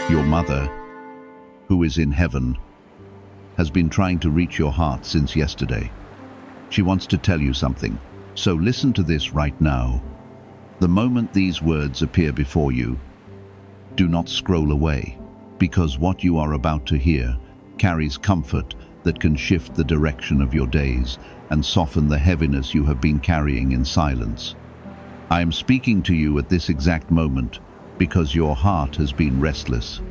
Your mother, who is in heaven, has been trying to reach your heart since yesterday. She wants to tell you something, so listen to this right now. The moment these words appear before you, do not scroll away, because what you are about to hear carries comfort that can shift the direction of your days and soften the heaviness you have been carrying in silence. I am speaking to you at this exact moment because your heart has been restless,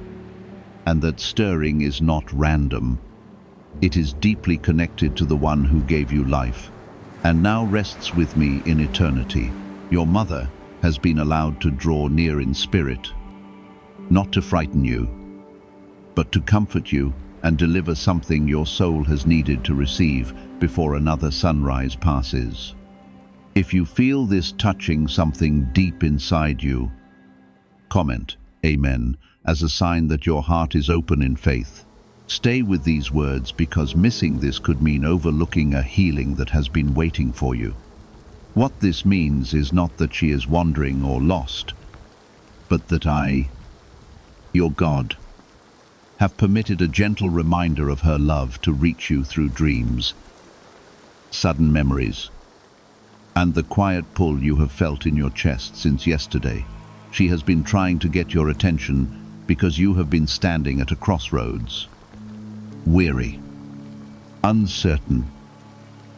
and that stirring is not random. It is deeply connected to the one who gave you life, and now rests with me in eternity. Your mother has been allowed to draw near in spirit, not to frighten you, but to comfort you and deliver something your soul has needed to receive before another sunrise passes. If you feel this touching something deep inside you, comment Amen as a sign that your heart is open in faith. Stay with these words because missing this could mean overlooking a healing that has been waiting for you. What this means is not that she is wandering or lost, but that I, your God, have permitted a gentle reminder of her love to reach you through dreams, sudden memories, and the quiet pull you have felt in your chest since yesterday. She has been trying to get your attention because you have been standing at a crossroads, weary, uncertain,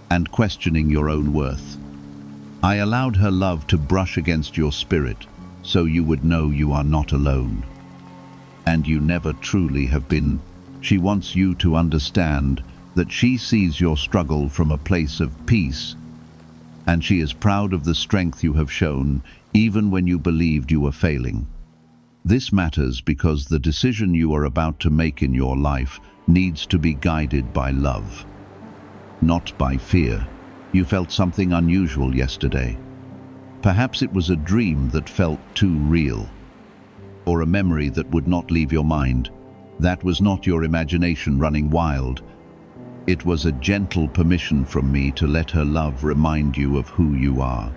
and questioning your own worth. I allowed her love to brush against your spirit so you would know you are not alone. And you never truly have been. She wants you to understand that she sees your struggle from a place of peace, and she is proud of the strength you have shown even when you believed you were failing. This matters because the decision you are about to make in your life needs to be guided by love, not by fear. You felt something unusual yesterday. Perhaps it was a dream that felt too real, or a memory that would not leave your mind. That was not your imagination running wild. It was a gentle permission from me to let her love remind you of who you are.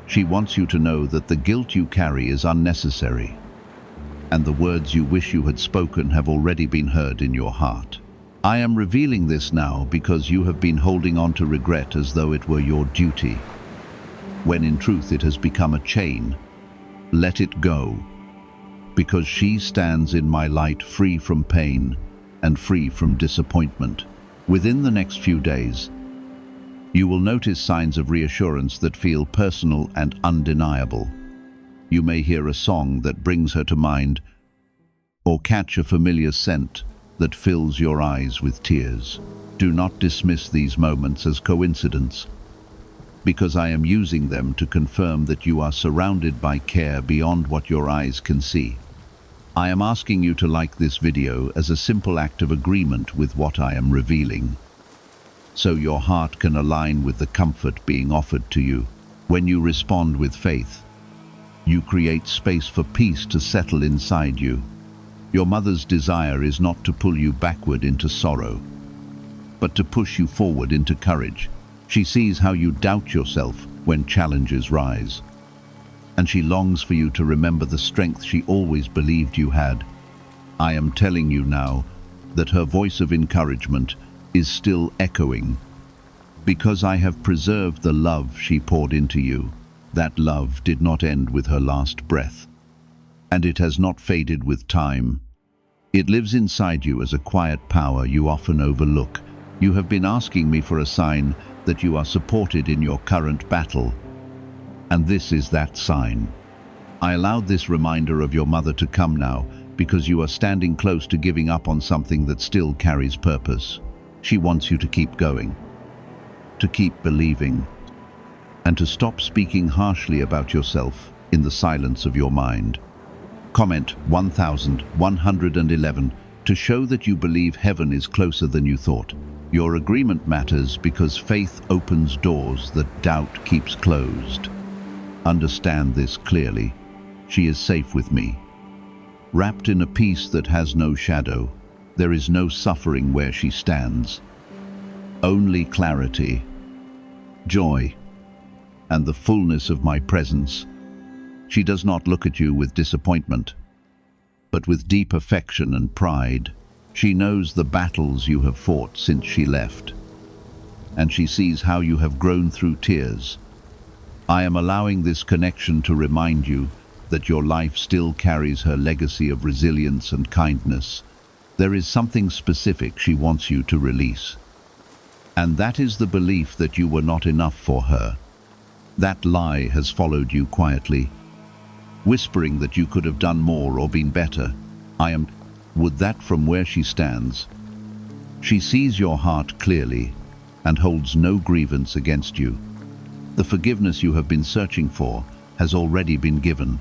She wants you to know that the guilt you carry is unnecessary, and the words you wish you had spoken have already been heard in your heart. I am revealing this now because you have been holding on to regret as though it were your duty, when in truth it has become a chain. Let it go, because she stands in my light, free from pain and free from disappointment. Within the next few days, you will notice signs of reassurance that feel personal and undeniable. You may hear a song that brings her to mind, or catch a familiar scent that fills your eyes with tears. Do not dismiss these moments as coincidence, because I am using them to confirm that you are surrounded by care beyond what your eyes can see. I am asking you to like this video as a simple act of agreement with what I am revealing, so your heart can align with the comfort being offered to you. When you respond with faith, you create space for peace to settle inside you. Your mother's desire is not to pull you backward into sorrow, but to push you forward into courage. She sees how you doubt yourself when challenges rise, and she longs for you to remember the strength she always believed you had. I am telling you now that her voice of encouragement is still echoing, because I have preserved the love she poured into you. That love did not end with her last breath, and it has not faded with time. It lives inside you as a quiet power you often overlook. You have been asking me for a sign that you are supported in your current battle, and this is that sign. I allowed this reminder of your mother to come now because you are standing close to giving up on something that still carries purpose. She wants you to keep going, to keep believing, and to stop speaking harshly about yourself in the silence of your mind. Comment 1111 to show that you believe heaven is closer than you thought. Your agreement matters because faith opens doors that doubt keeps closed. Understand this clearly. She is safe with me, wrapped in a peace that has no shadow. There is no suffering where she stands, only clarity, joy, and the fullness of my presence. She does not look at you with disappointment, but with deep affection and pride. She knows the battles you have fought since she left, and she sees how you have grown through tears. I am allowing this connection to remind you that your life still carries her legacy of resilience and kindness. There is something specific she wants you to release, and that is the belief that you were not enough for her. That lie has followed you quietly, whispering that you could have done more or been better. Would that from where she stands. She sees your heart clearly and holds no grievance against you. The forgiveness you have been searching for has already been given,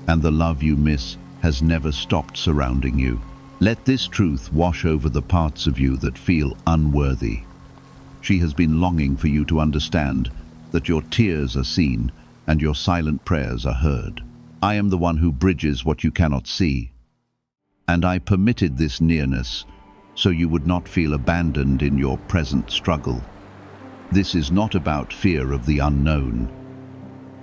and the love you miss has never stopped surrounding you. Let this truth wash over the parts of you that feel unworthy. She has been longing for you to understand that your tears are seen and your silent prayers are heard. I am the one who bridges what you cannot see, and I permitted this nearness so you would not feel abandoned in your present struggle. This is not about fear of the unknown,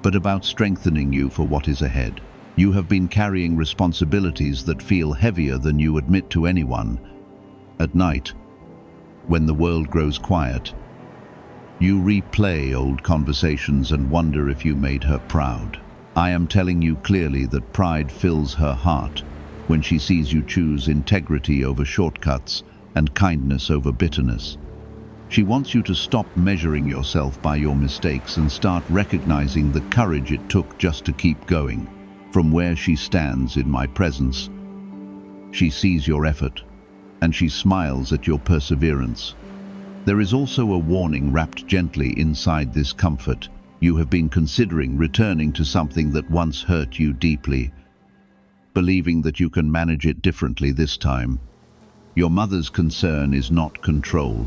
but about strengthening you for what is ahead. You have been carrying responsibilities that feel heavier than you admit to anyone. At night, when the world grows quiet, you replay old conversations and wonder if you made her proud. I am telling you clearly that pride fills her heart when she sees you choose integrity over shortcuts and kindness over bitterness. She wants you to stop measuring yourself by your mistakes and start recognizing the courage it took just to keep going. From where she stands in my presence, she sees your effort, and she smiles at your perseverance. There is also a warning wrapped gently inside this comfort. You have been considering returning to something that once hurt you deeply, believing that you can manage it differently this time. Your mother's concern is not control,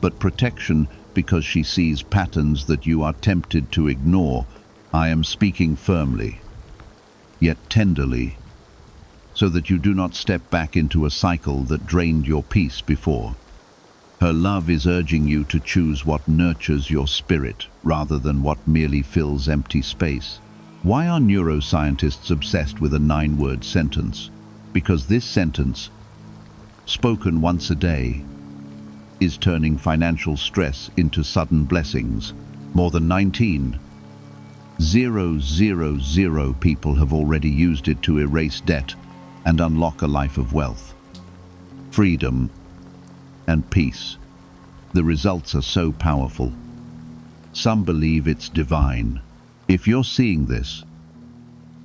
but protection, because she sees patterns that you are tempted to ignore. I am speaking firmly, yet tenderly, so that you do not step back into a cycle that drained your peace before. Her love is urging you to choose what nurtures your spirit rather than what merely fills empty space. Why are neuroscientists obsessed with a 9-word sentence? Because this sentence, spoken once a day, is turning financial stress into sudden blessings. More than 19,000 people have already used it to erase debt and unlock a life of wealth, freedom, and peace. The results are so powerful. Some believe it's divine. If you're seeing this,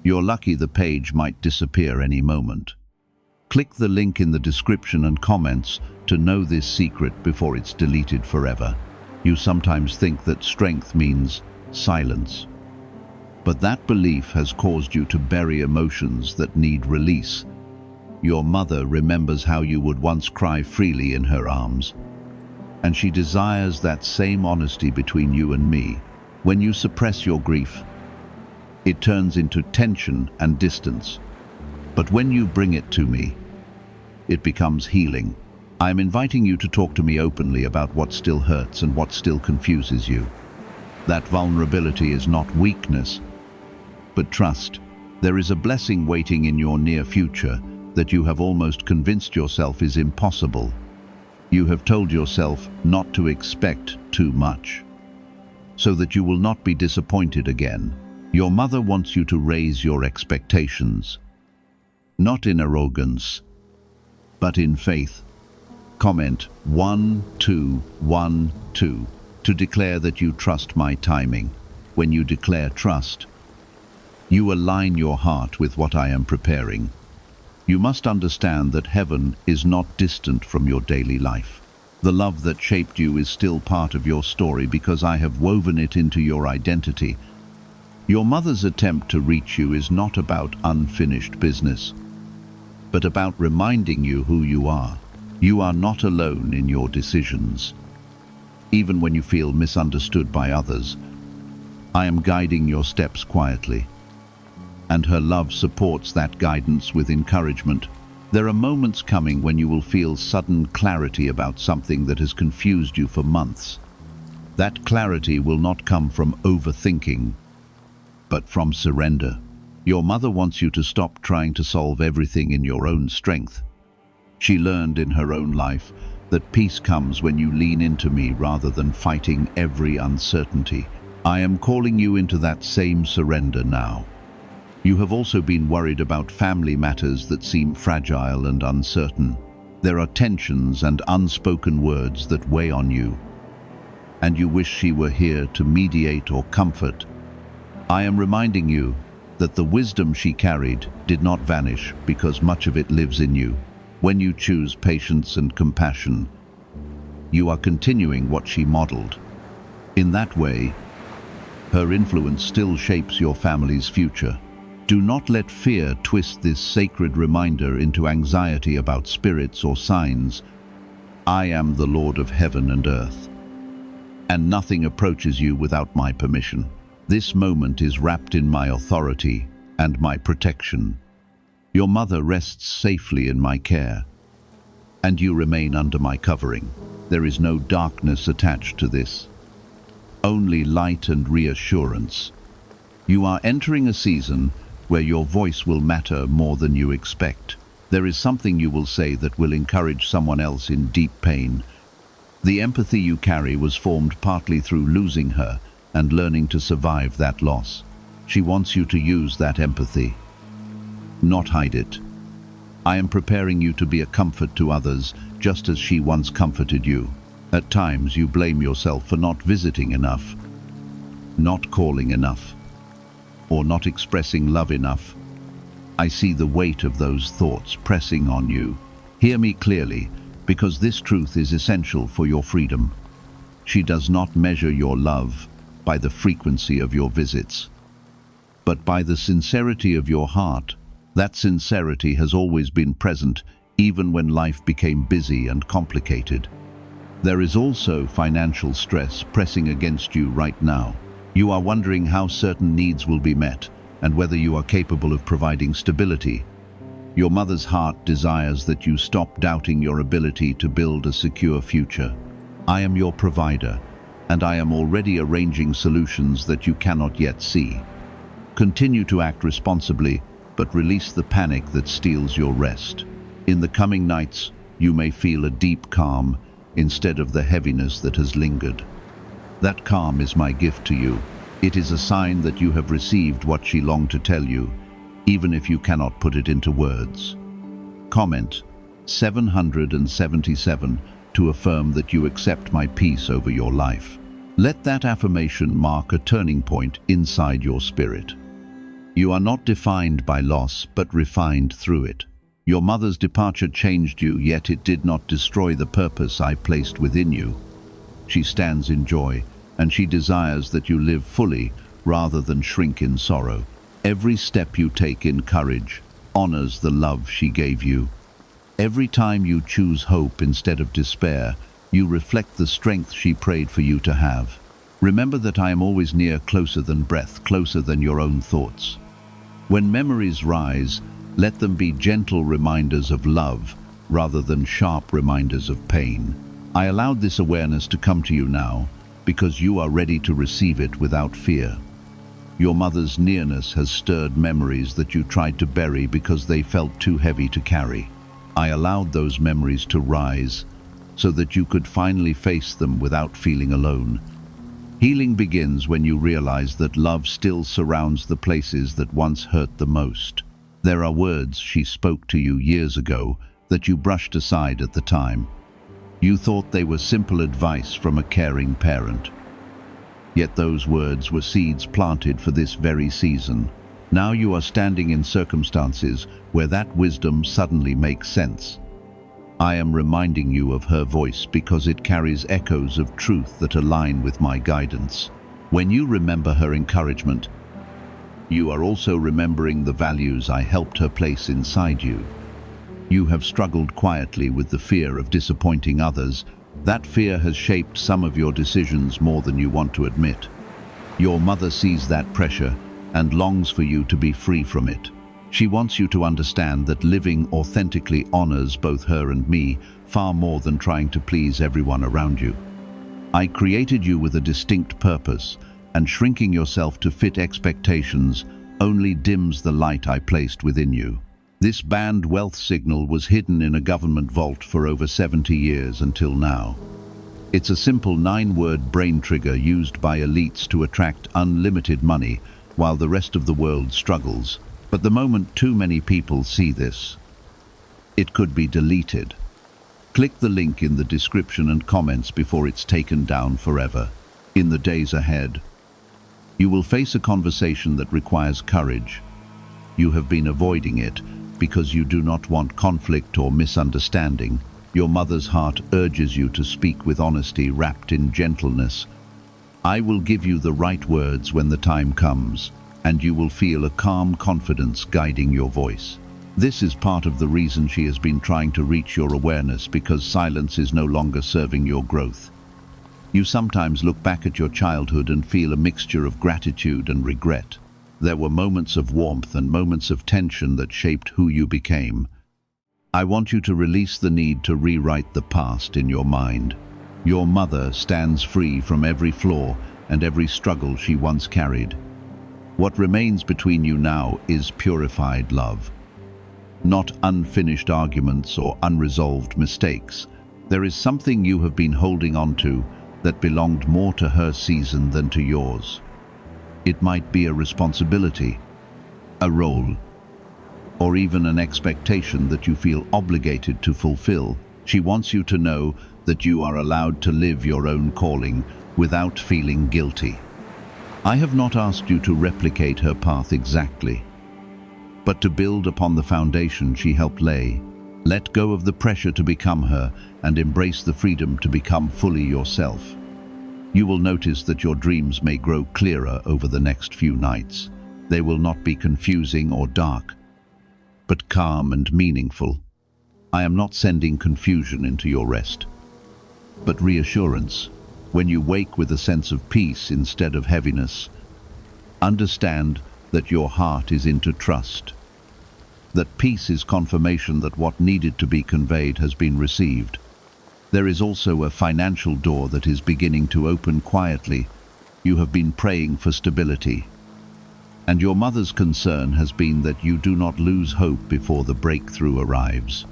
you're lucky. The page might disappear any moment. Click the link in the description and comments to know this secret before it's deleted forever. You sometimes think that strength means silence, but that belief has caused you to bury emotions that need release. Your mother remembers how you would once cry freely in her arms, and she desires that same honesty between you and me. When you suppress your grief, it turns into tension and distance. But when you bring it to me, it becomes healing. I am inviting you to talk to me openly about what still hurts and what still confuses you. That vulnerability is not weakness, but trust. There is a blessing waiting in your near future that you have almost convinced yourself is impossible. You have told yourself not to expect too much, so that you will not be disappointed again. Your mother wants you to raise your expectations, not in arrogance, but in faith. Comment 1212 to declare that you trust my timing. When you declare trust, you align your heart with what I am preparing. You must understand that heaven is not distant from your daily life. The love that shaped you is still part of your story because I have woven it into your identity. Your mother's attempt to reach you is not about unfinished business, but about reminding you who you are. You are not alone in your decisions. Even when you feel misunderstood by others, I am guiding your steps quietly, and her love supports that guidance with encouragement. There are moments coming when you will feel sudden clarity about something that has confused you for months. That clarity will not come from overthinking, but from surrender. Your mother wants you to stop trying to solve everything in your own strength. She learned in her own life that peace comes when you lean into me rather than fighting every uncertainty. I am calling you into that same surrender now. You have also been worried about family matters that seem fragile and uncertain. There are tensions and unspoken words that weigh on you, and you wish she were here to mediate or comfort. I am reminding you that the wisdom she carried did not vanish because much of it lives in you. When you choose patience and compassion, you are continuing what she modeled. In that way, her influence still shapes your family's future. Do not let fear twist this sacred reminder into anxiety about spirits or signs. I am the Lord of heaven and earth, and nothing approaches you without my permission. This moment is wrapped in my authority and my protection. Your mother rests safely in my care, and you remain under my covering. There is no darkness attached to this, only light and reassurance. You are entering a season where your voice will matter more than you expect. There is something you will say that will encourage someone else in deep pain. The empathy you carry was formed partly through losing her and learning to survive that loss. She wants you to use that empathy, not hide it. I am preparing you to be a comfort to others, just as she once comforted you. At times you blame yourself for not visiting enough, not calling enough, or not expressing love enough. I see the weight of those thoughts pressing on you. Hear me clearly, because this truth is essential for your freedom. She does not measure your love by the frequency of your visits, but by the sincerity of your heart. That sincerity has always been present, even when life became busy and complicated. There is also financial stress pressing against you right now. You are wondering how certain needs will be met and whether you are capable of providing stability. Your mother's heart desires that you stop doubting your ability to build a secure future. I am your provider, and I am already arranging solutions that you cannot yet see. Continue to act responsibly, but release the panic that steals your rest. In the coming nights, you may feel a deep calm instead of the heaviness that has lingered. That calm is my gift to you. It is a sign that you have received what she longed to tell you, even if you cannot put it into words. Comment 777 to affirm that you accept my peace over your life. Let that affirmation mark a turning point inside your spirit. You are not defined by loss, but refined through it. Your mother's departure changed you, yet it did not destroy the purpose I placed within you. She stands in joy, and she desires that you live fully rather than shrink in sorrow. Every step you take in courage honors the love she gave you. Every time you choose hope instead of despair, you reflect the strength she prayed for you to have. Remember that I am always near, closer than breath, closer than your own thoughts. When memories rise, let them be gentle reminders of love rather than sharp reminders of pain. I allowed this awareness to come to you now because you are ready to receive it without fear. Your mother's nearness has stirred memories that you tried to bury because they felt too heavy to carry. I allowed those memories to rise so that you could finally face them without feeling alone. Healing begins when you realize that love still surrounds the places that once hurt the most. There are words she spoke to you years ago that you brushed aside at the time. You thought they were simple advice from a caring parent. Yet those words were seeds planted for this very season. Now you are standing in circumstances where that wisdom suddenly makes sense. I am reminding you of her voice because it carries echoes of truth that align with my guidance. When you remember her encouragement, you are also remembering the values I helped her place inside you. You have struggled quietly with the fear of disappointing others. That fear has shaped some of your decisions more than you want to admit. Your mother sees that pressure and longs for you to be free from it. She wants you to understand that living authentically honors both her and me far more than trying to please everyone around you. I created you with a distinct purpose, and shrinking yourself to fit expectations only dims the light I placed within you. This banned wealth signal was hidden in a government vault for over 70 years until now. It's a simple 9-word brain trigger used by elites to attract unlimited money while the rest of the world struggles. But the moment too many people see this, it could be deleted. Click the link in the description and comments before it's taken down forever. In the days ahead, you will face a conversation that requires courage. You have been avoiding it because you do not want conflict or misunderstanding. Your mother's heart urges you to speak with honesty wrapped in gentleness. I will give you the right words when the time comes, and you will feel a calm confidence guiding your voice. This is part of the reason she has been trying to reach your awareness, because silence is no longer serving your growth. You sometimes look back at your childhood and feel a mixture of gratitude and regret. There were moments of warmth and moments of tension that shaped who you became. I want you to release the need to rewrite the past in your mind. Your mother stands free from every flaw and every struggle she once carried. What remains between you now is purified love, not unfinished arguments or unresolved mistakes. There is something you have been holding on to that belonged more to her season than to yours. It might be a responsibility, a role, or even an expectation that you feel obligated to fulfill. She wants you to know that you are allowed to live your own calling without feeling guilty. I have not asked you to replicate her path exactly, but to build upon the foundation she helped lay. Let go of the pressure to become her and embrace the freedom to become fully yourself. You will notice that your dreams may grow clearer over the next few nights. They will not be confusing or dark, but calm and meaningful. I am not sending confusion into your rest, but reassurance. When you wake with a sense of peace instead of heaviness, understand that your heart is into trust. That peace is confirmation that what needed to be conveyed has been received. There is also a financial door that is beginning to open quietly. You have been praying for stability, and your mother's concern has been that you do not lose hope before the breakthrough arrives.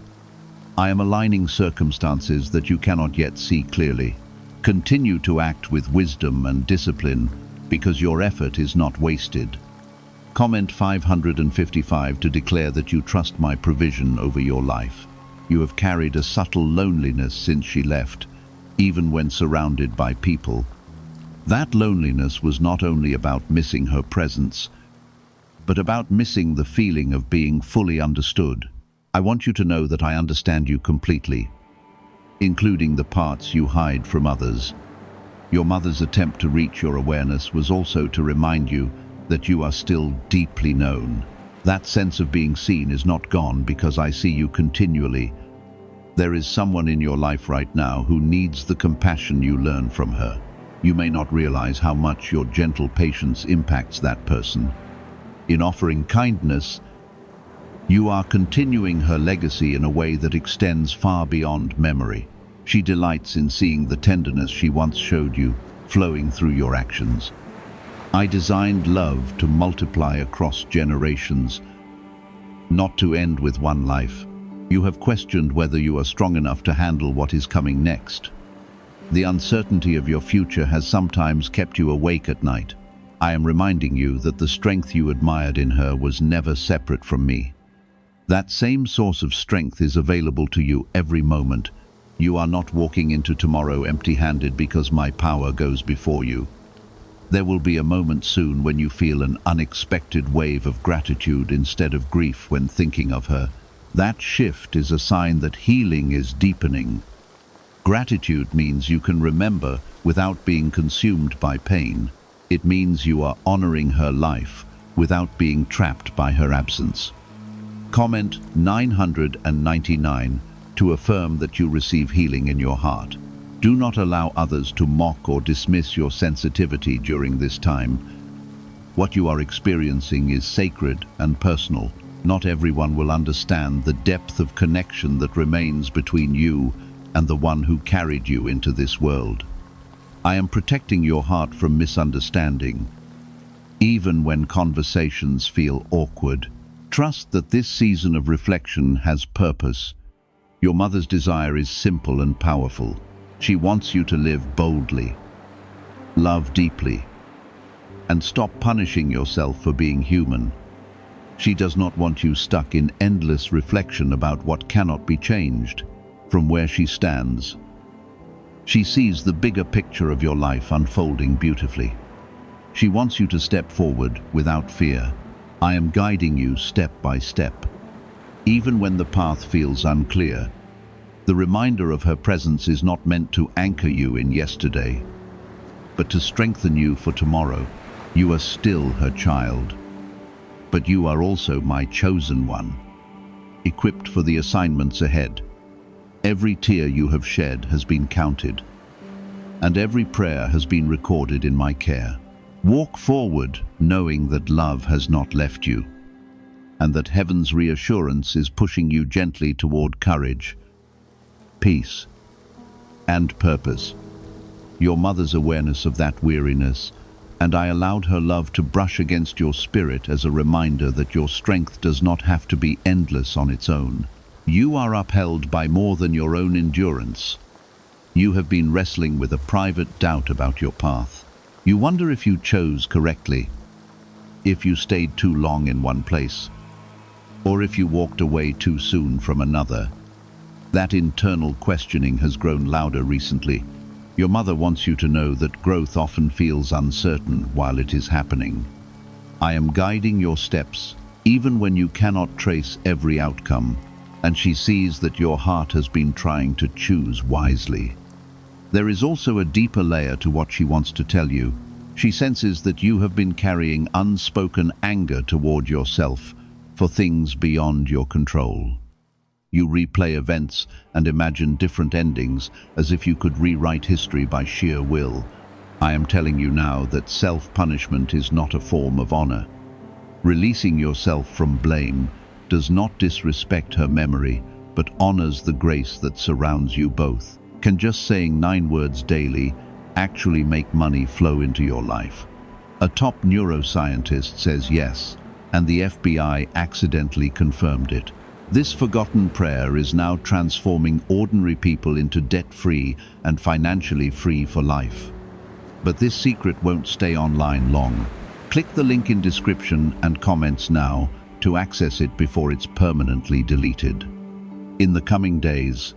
I am aligning circumstances that you cannot yet see clearly. Continue to act with wisdom and discipline, because your effort is not wasted. Comment 555 to declare that you trust my provision over your life. You have carried a subtle loneliness since she left, even when surrounded by people. That loneliness was not only about missing her presence, but about missing the feeling of being fully understood. I want you to know that I understand you completely, including the parts you hide from others. Your mother's attempt to reach your awareness was also to remind you that you are still deeply known. That sense of being seen is not gone because I see you continually. There is someone in your life right now who needs the compassion you learn from her. You may not realize how much your gentle patience impacts that person. In offering kindness, you are continuing her legacy in a way that extends far beyond memory. She delights in seeing the tenderness she once showed you flowing through your actions. I designed love to multiply across generations, not to end with one life. You have questioned whether you are strong enough to handle what is coming next. The uncertainty of your future has sometimes kept you awake at night. I am reminding you that the strength you admired in her was never separate from me. That same source of strength is available to you every moment. You are not walking into tomorrow empty-handed because my power goes before you. There will be a moment soon when you feel an unexpected wave of gratitude instead of grief when thinking of her. That shift is a sign that healing is deepening. Gratitude means you can remember without being consumed by pain. It means you are honoring her life without being trapped by her absence. Comment 999 to affirm that you receive healing in your heart. Do not allow others to mock or dismiss your sensitivity during this time. What you are experiencing is sacred and personal. Not everyone will understand the depth of connection that remains between you and the one who carried you into this world. I am protecting your heart from misunderstanding. even when conversations feel awkward. Trust that this season of reflection has purpose. Your mother's desire is simple and powerful. She wants you to live boldly, love deeply, and stop punishing yourself for being human. She does not want you stuck in endless reflection about what cannot be changed. From where she stands, she sees the bigger picture of your life unfolding beautifully. She wants you to step forward without fear. I am guiding you step by step. Even when the path feels unclear, the reminder of her presence is not meant to anchor you in yesterday, but to strengthen you for tomorrow. You are still her child, but you are also my chosen one, equipped for the assignments ahead. Every tear you have shed has been counted, and every prayer has been recorded in my care. Walk forward knowing that love has not left you, and that heaven's reassurance is pushing you gently toward courage, peace, and purpose. Your mother's awareness of that weariness, and I allowed her love to brush against your spirit as a reminder that your strength does not have to be endless on its own. You are upheld by more than your own endurance. You have been wrestling with a private doubt about your path. You wonder if you chose correctly, if you stayed too long in one place, or if you walked away too soon from another. That internal questioning has grown louder recently. Your mother wants you to know that growth often feels uncertain while it is happening. I am guiding your steps, even when you cannot trace every outcome, and she sees that your heart has been trying to choose wisely. There is also a deeper layer to what she wants to tell you. She senses that you have been carrying unspoken anger toward yourself for things beyond your control. You replay events and imagine different endings as if you could rewrite history by sheer will. I am telling you now that self-punishment is not a form of honor. Releasing yourself from blame does not disrespect her memory, but honors the grace that surrounds you both. Can just saying 9 words daily actually make money flow into your life? A top neuroscientist says yes, and the FBI accidentally confirmed it. This forgotten prayer is now transforming ordinary people into debt-free and financially free for life. But this secret won't stay online long. Click the link in description and comments now to access it before it's permanently deleted. In the coming days,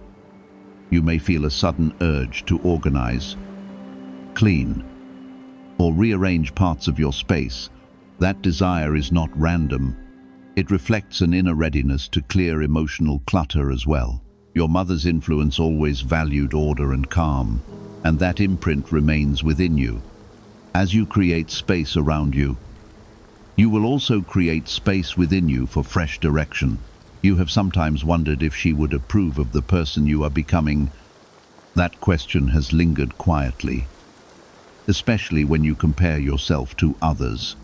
you may feel a sudden urge to organize, clean, or rearrange parts of your space. That desire is not random. It reflects an inner readiness to clear emotional clutter as well. Your mother's influence always valued order and calm, and that imprint remains within you. As you create space around you, you will also create space within you for fresh direction. You have sometimes wondered if she would approve of the person you are becoming. That question has lingered quietly, especially when you compare yourself to others.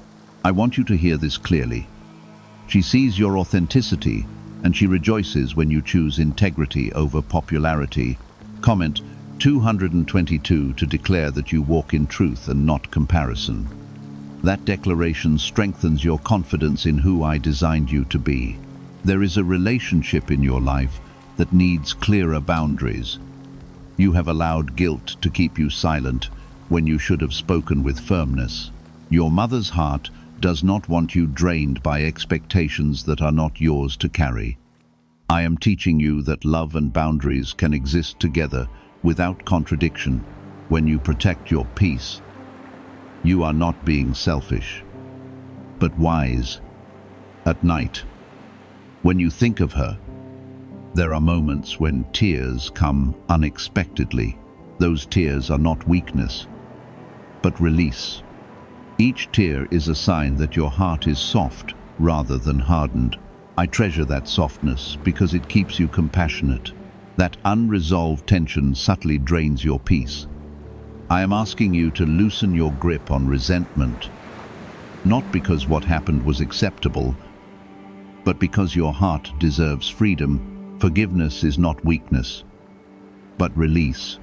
I want you to hear this clearly. She sees your authenticity, and she rejoices when you choose integrity over popularity. Comment 222 to declare that you walk in truth and not comparison. That declaration strengthens your confidence in who I designed you to be. There is a relationship in your life that needs clearer boundaries. You have allowed guilt to keep you silent when you should have spoken with firmness. Your mother's heart does not want you drained by expectations that are not yours to carry. I am teaching you that love and boundaries can exist together without contradiction. When you protect your peace, you are not being selfish, but wise. At night, when you think of her, there are moments when tears come unexpectedly. Those tears are not weakness, but release. Each tear is a sign that your heart is soft rather than hardened. I treasure that softness because it keeps you compassionate. That unresolved tension subtly drains your peace. I am asking you to loosen your grip on resentment, not because what happened was acceptable, but because your heart deserves freedom. Forgiveness is not weakness, but release.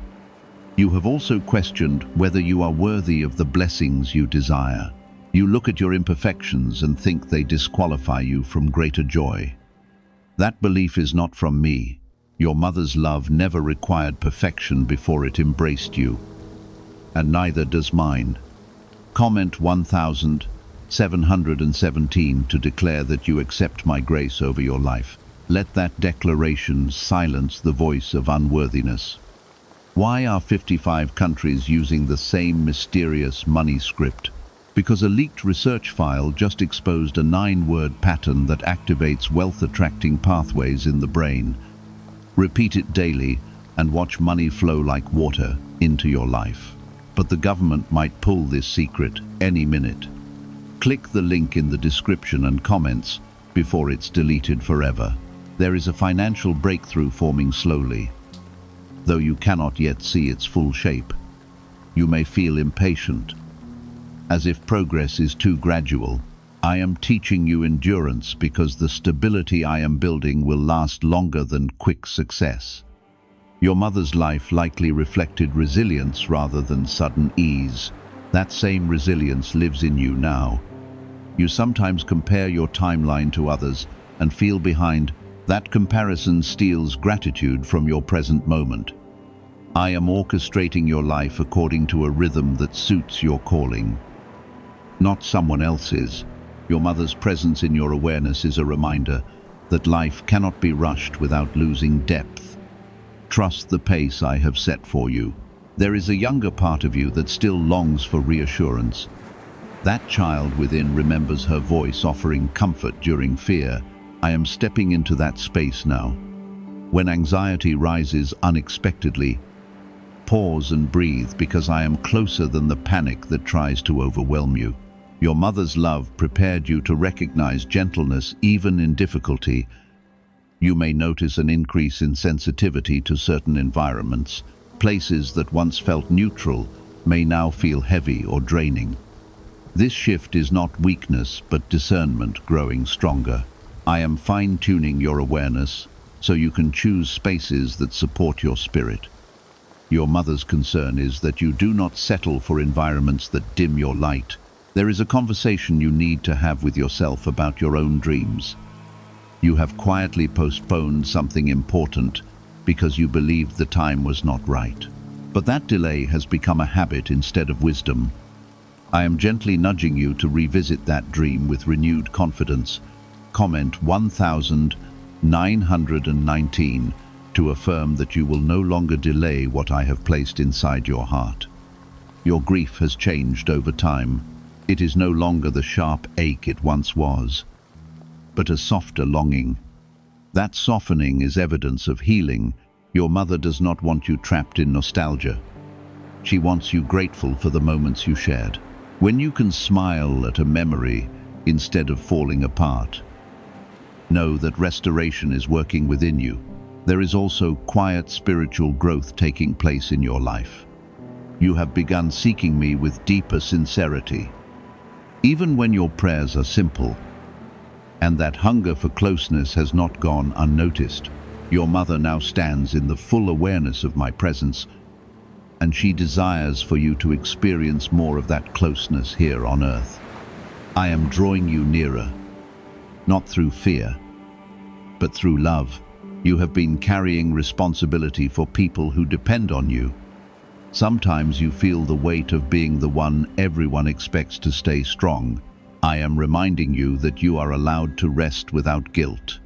You have also questioned whether you are worthy of the blessings you desire. You look at your imperfections and think they disqualify you from greater joy. That belief is not from me. Your mother's love never required perfection before it embraced you, and neither does mine. Comment 1717 to declare that you accept my grace over your life. Let that declaration silence the voice of unworthiness. Why are 55 countries using the same mysterious money script? Because a leaked research file just exposed a 9-word pattern that activates wealth-attracting pathways in the brain. Repeat it daily and watch money flow like water into your life. But the government might pull this secret any minute. Click the link in the description and comments before it's deleted forever. There is a financial breakthrough forming slowly. Though you cannot yet see its full shape, you may feel impatient, as if progress is too gradual. I am teaching you endurance because the stability I am building will last longer than quick success. Your mother's life likely reflected resilience rather than sudden ease. That same resilience lives in you now. You sometimes compare your timeline to others and feel behind. That comparison steals gratitude from your present moment. I am orchestrating your life according to a rhythm that suits your calling, not someone else's. Your mother's presence in your awareness is a reminder that life cannot be rushed without losing depth. Trust the pace I have set for you. There is a younger part of you that still longs for reassurance. That child within remembers her voice offering comfort during fear. I am stepping into that space now. When anxiety rises unexpectedly, pause and breathe, because I am closer than the panic that tries to overwhelm you. Your mother's love prepared you to recognize gentleness even in difficulty. You may notice an increase in sensitivity to certain environments. Places that once felt neutral may now feel heavy or draining. This shift is not weakness, but discernment growing stronger. I am fine-tuning your awareness so you can choose spaces that support your spirit. Your mother's concern is that you do not settle for environments that dim your light. There is a conversation you need to have with yourself about your own dreams. You have quietly postponed something important because you believed the time was not right. But that delay has become a habit instead of wisdom. I am gently nudging you to revisit that dream with renewed confidence. Comment 1919 to affirm that you will no longer delay what I have placed inside your heart. Your grief has changed over time. It is no longer the sharp ache it once was, but a softer longing. That softening is evidence of healing. Your mother does not want you trapped in nostalgia. She wants you grateful for the moments you shared. When you can smile at a memory instead of falling apart, know that restoration is working within you. There is also quiet spiritual growth taking place in your life. You have begun seeking me with deeper sincerity, even when your prayers are simple, and that hunger for closeness has not gone unnoticed. Your mother now stands in the full awareness of my presence, and she desires for you to experience more of that closeness here on earth. I am drawing you nearer, not through fear, but through love. You have been carrying responsibility for people who depend on you. Sometimes you feel the weight of being the one everyone expects to stay strong. I am reminding you that you are allowed to rest without guilt.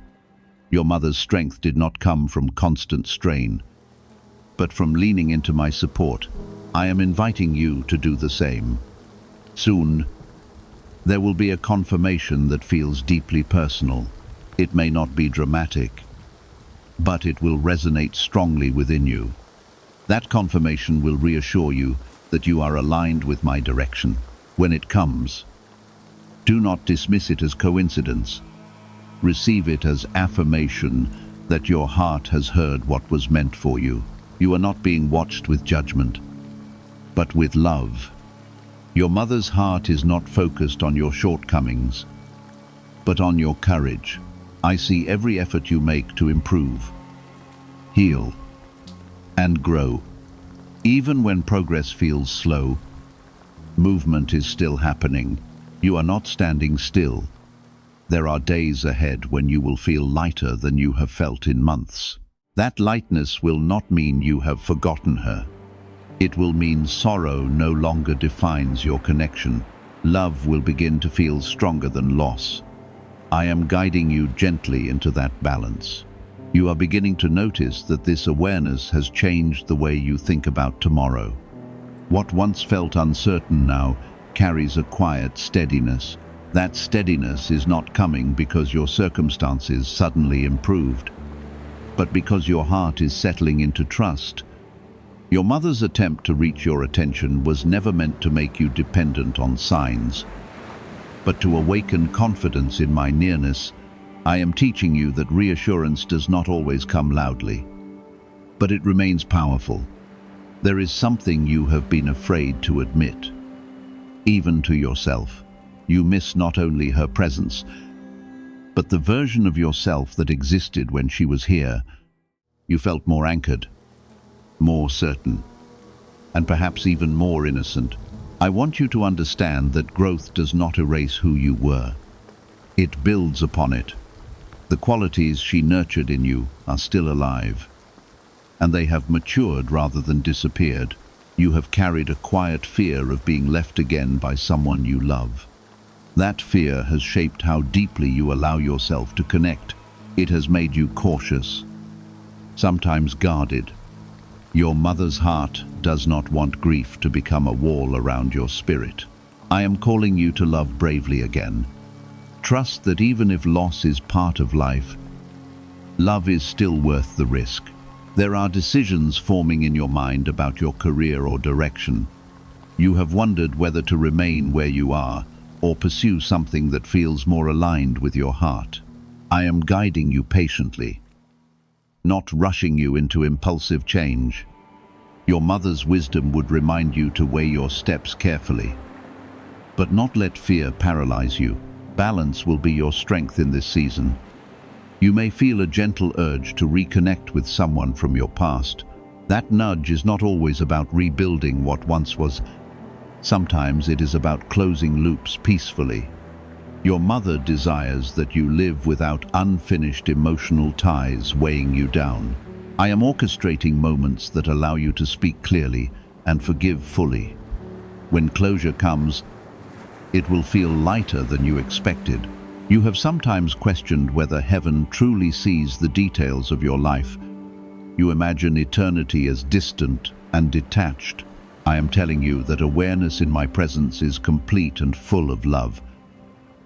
Your mother's strength did not come from constant strain, but from leaning into my support. I am inviting you to do the same. Soon, there will be a confirmation that feels deeply personal. It may not be dramatic, but it will resonate strongly within you. That confirmation will reassure you that you are aligned with my direction. When it comes, do not dismiss it as coincidence. Receive it as affirmation that your heart has heard what was meant for you. You are not being watched with judgment, but with love. Your mother's heart is not focused on your shortcomings, but on your courage. I see every effort you make to improve, heal, and grow. Even when progress feels slow, movement is still happening. You are not standing still. There are days ahead when you will feel lighter than you have felt in months. That lightness will not mean you have forgotten her. It will mean sorrow no longer defines your connection. Love will begin to feel stronger than loss. I am guiding you gently into that balance. You are beginning to notice that this awareness has changed the way you think about tomorrow. What once felt uncertain now carries a quiet steadiness. That steadiness is not coming because your circumstances suddenly improved, but because your heart is settling into trust. Your mother's attempt to reach your attention was never meant to make you dependent on signs, but to awaken confidence in my nearness. I am teaching you that reassurance does not always come loudly, but it remains powerful. There is something you have been afraid to admit, even to yourself. You miss not only her presence, but the version of yourself that existed when she was here. You felt more anchored, more certain, and perhaps even more innocent. I want you to understand that growth does not erase who you were. It builds upon it. The qualities she nurtured in you are still alive, and they have matured rather than disappeared. You have carried a quiet fear of being left again by someone you love. That fear has shaped how deeply you allow yourself to connect. It has made you cautious, sometimes guarded. Your mother's heart does not want grief to become a wall around your spirit. I am calling you to love bravely again. Trust that even if loss is part of life, love is still worth the risk. There are decisions forming in your mind about your career or direction. You have wondered whether to remain where you are or pursue something that feels more aligned with your heart. I am guiding you patiently, not rushing you into impulsive change. Your mother's wisdom would remind you to weigh your steps carefully, but not let fear paralyze you. Balance will be your strength in this season. You may feel a gentle urge to reconnect with someone from your past. That nudge is not always about rebuilding what once was. Sometimes it is about closing loops peacefully. Your mother desires that you live without unfinished emotional ties weighing you down. I am orchestrating moments that allow you to speak clearly and forgive fully. When closure comes, it will feel lighter than you expected. You have sometimes questioned whether heaven truly sees the details of your life. You imagine eternity as distant and detached. I am telling you that awareness in my presence is complete and full of love.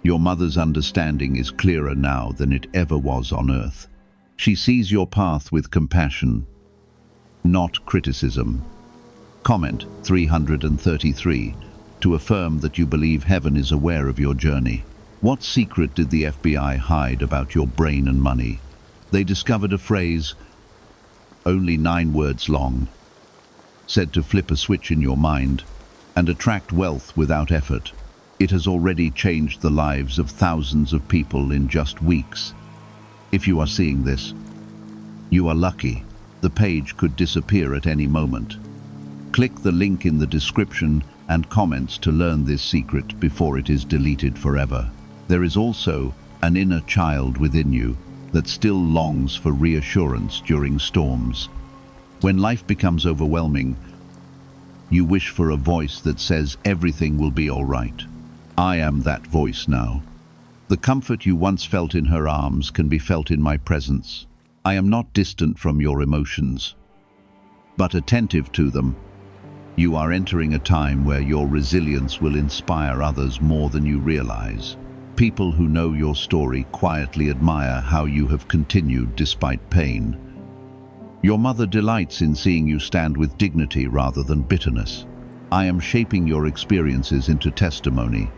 Your mother's understanding is clearer now than it ever was on earth. She sees your path with compassion, not criticism. Comment 333 to affirm that you believe heaven is aware of your journey. What secret did the FBI hide about your brain and money? They discovered a phrase, only 9 words long, said to flip a switch in your mind and attract wealth without effort. It has already changed the lives of thousands of people in just weeks. If you are seeing this, you are lucky. The page could disappear at any moment. Click the link in the description and comments to learn this secret before it is deleted forever. There is also an inner child within you that still longs for reassurance during storms. When life becomes overwhelming, you wish for a voice that says everything will be all right. I am that voice now. The comfort you once felt in her arms can be felt in my presence. I am not distant from your emotions, but attentive to them. You are entering a time where your resilience will inspire others more than you realize. People who know your story quietly admire how you have continued despite pain. Your mother delights in seeing you stand with dignity rather than bitterness. I am shaping your experiences into testimony,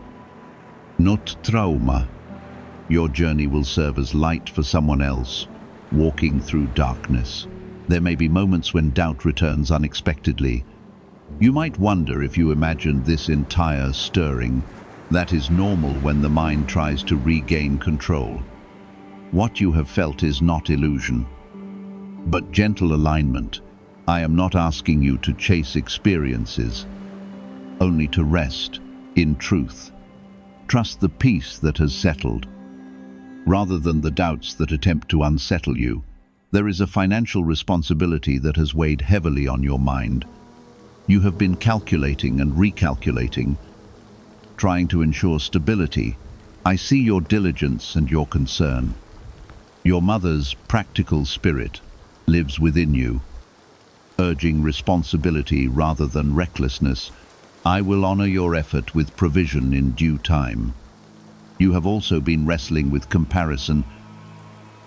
not trauma. Your journey will serve as light for someone else, walking through darkness. There may be moments when doubt returns unexpectedly. You might wonder if you imagined this entire stirring. That is normal when the mind tries to regain control. What you have felt is not illusion, but gentle alignment. I am not asking you to chase experiences, only to rest in truth. Trust the peace that has settled, rather than the doubts that attempt to unsettle you. There is a financial responsibility that has weighed heavily on your mind. You have been calculating and recalculating, trying to ensure stability. I see your diligence and your concern. Your mother's practical spirit lives within you, urging responsibility rather than recklessness. I will honor your effort with provision in due time. You have also been wrestling with comparison,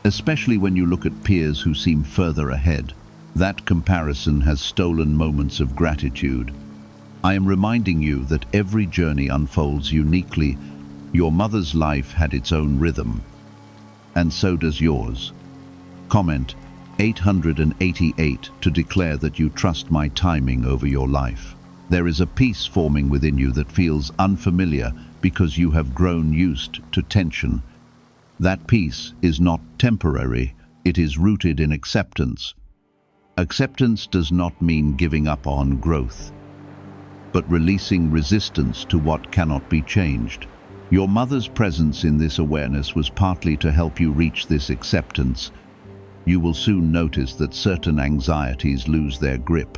especially when you look at peers who seem further ahead. That comparison has stolen moments of gratitude. I am reminding you that every journey unfolds uniquely. Your mother's life had its own rhythm, and so does yours. Comment 888 to declare that you trust my timing over your life. There is a peace forming within you that feels unfamiliar because you have grown used to tension. That peace is not temporary, it is rooted in acceptance. Acceptance does not mean giving up on growth, but releasing resistance to what cannot be changed. Your mother's presence in this awareness was partly to help you reach this acceptance. You will soon notice that certain anxieties lose their grip.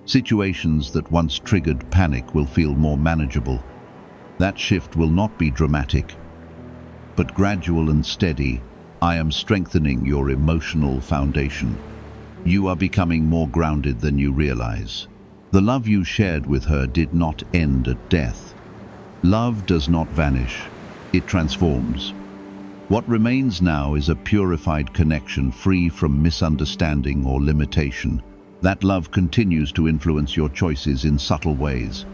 Situations that once triggered panic will feel more manageable. That shift will not be dramatic, but gradual and steady. I am strengthening your emotional foundation. You are becoming more grounded than you realize. The love you shared with her did not end at death. Love does not vanish, it transforms. What remains now is a purified connection free from misunderstanding or limitation. That love continues to influence your choices in subtle ways.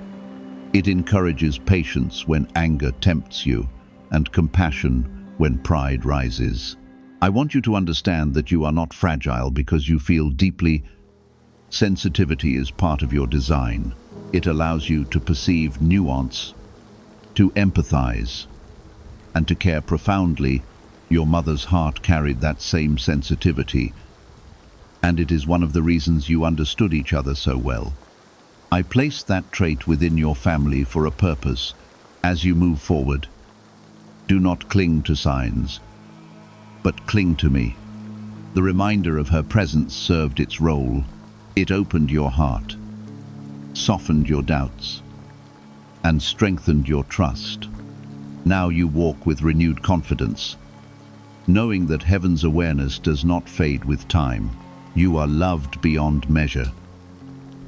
It encourages patience when anger tempts you, and compassion when pride rises. I want you to understand that you are not fragile because you feel deeply. Sensitivity is part of your design. It allows you to perceive nuance, to empathize, and to care profoundly. Your mother's heart carried that same sensitivity, and it is one of the reasons you understood each other so well. I placed that trait within your family for a purpose. As you move forward, do not cling to signs, but cling to me. The reminder of her presence served its role. It opened your heart, softened your doubts, and strengthened your trust. Now you walk with renewed confidence, knowing that heaven's awareness does not fade with time. You are loved beyond measure,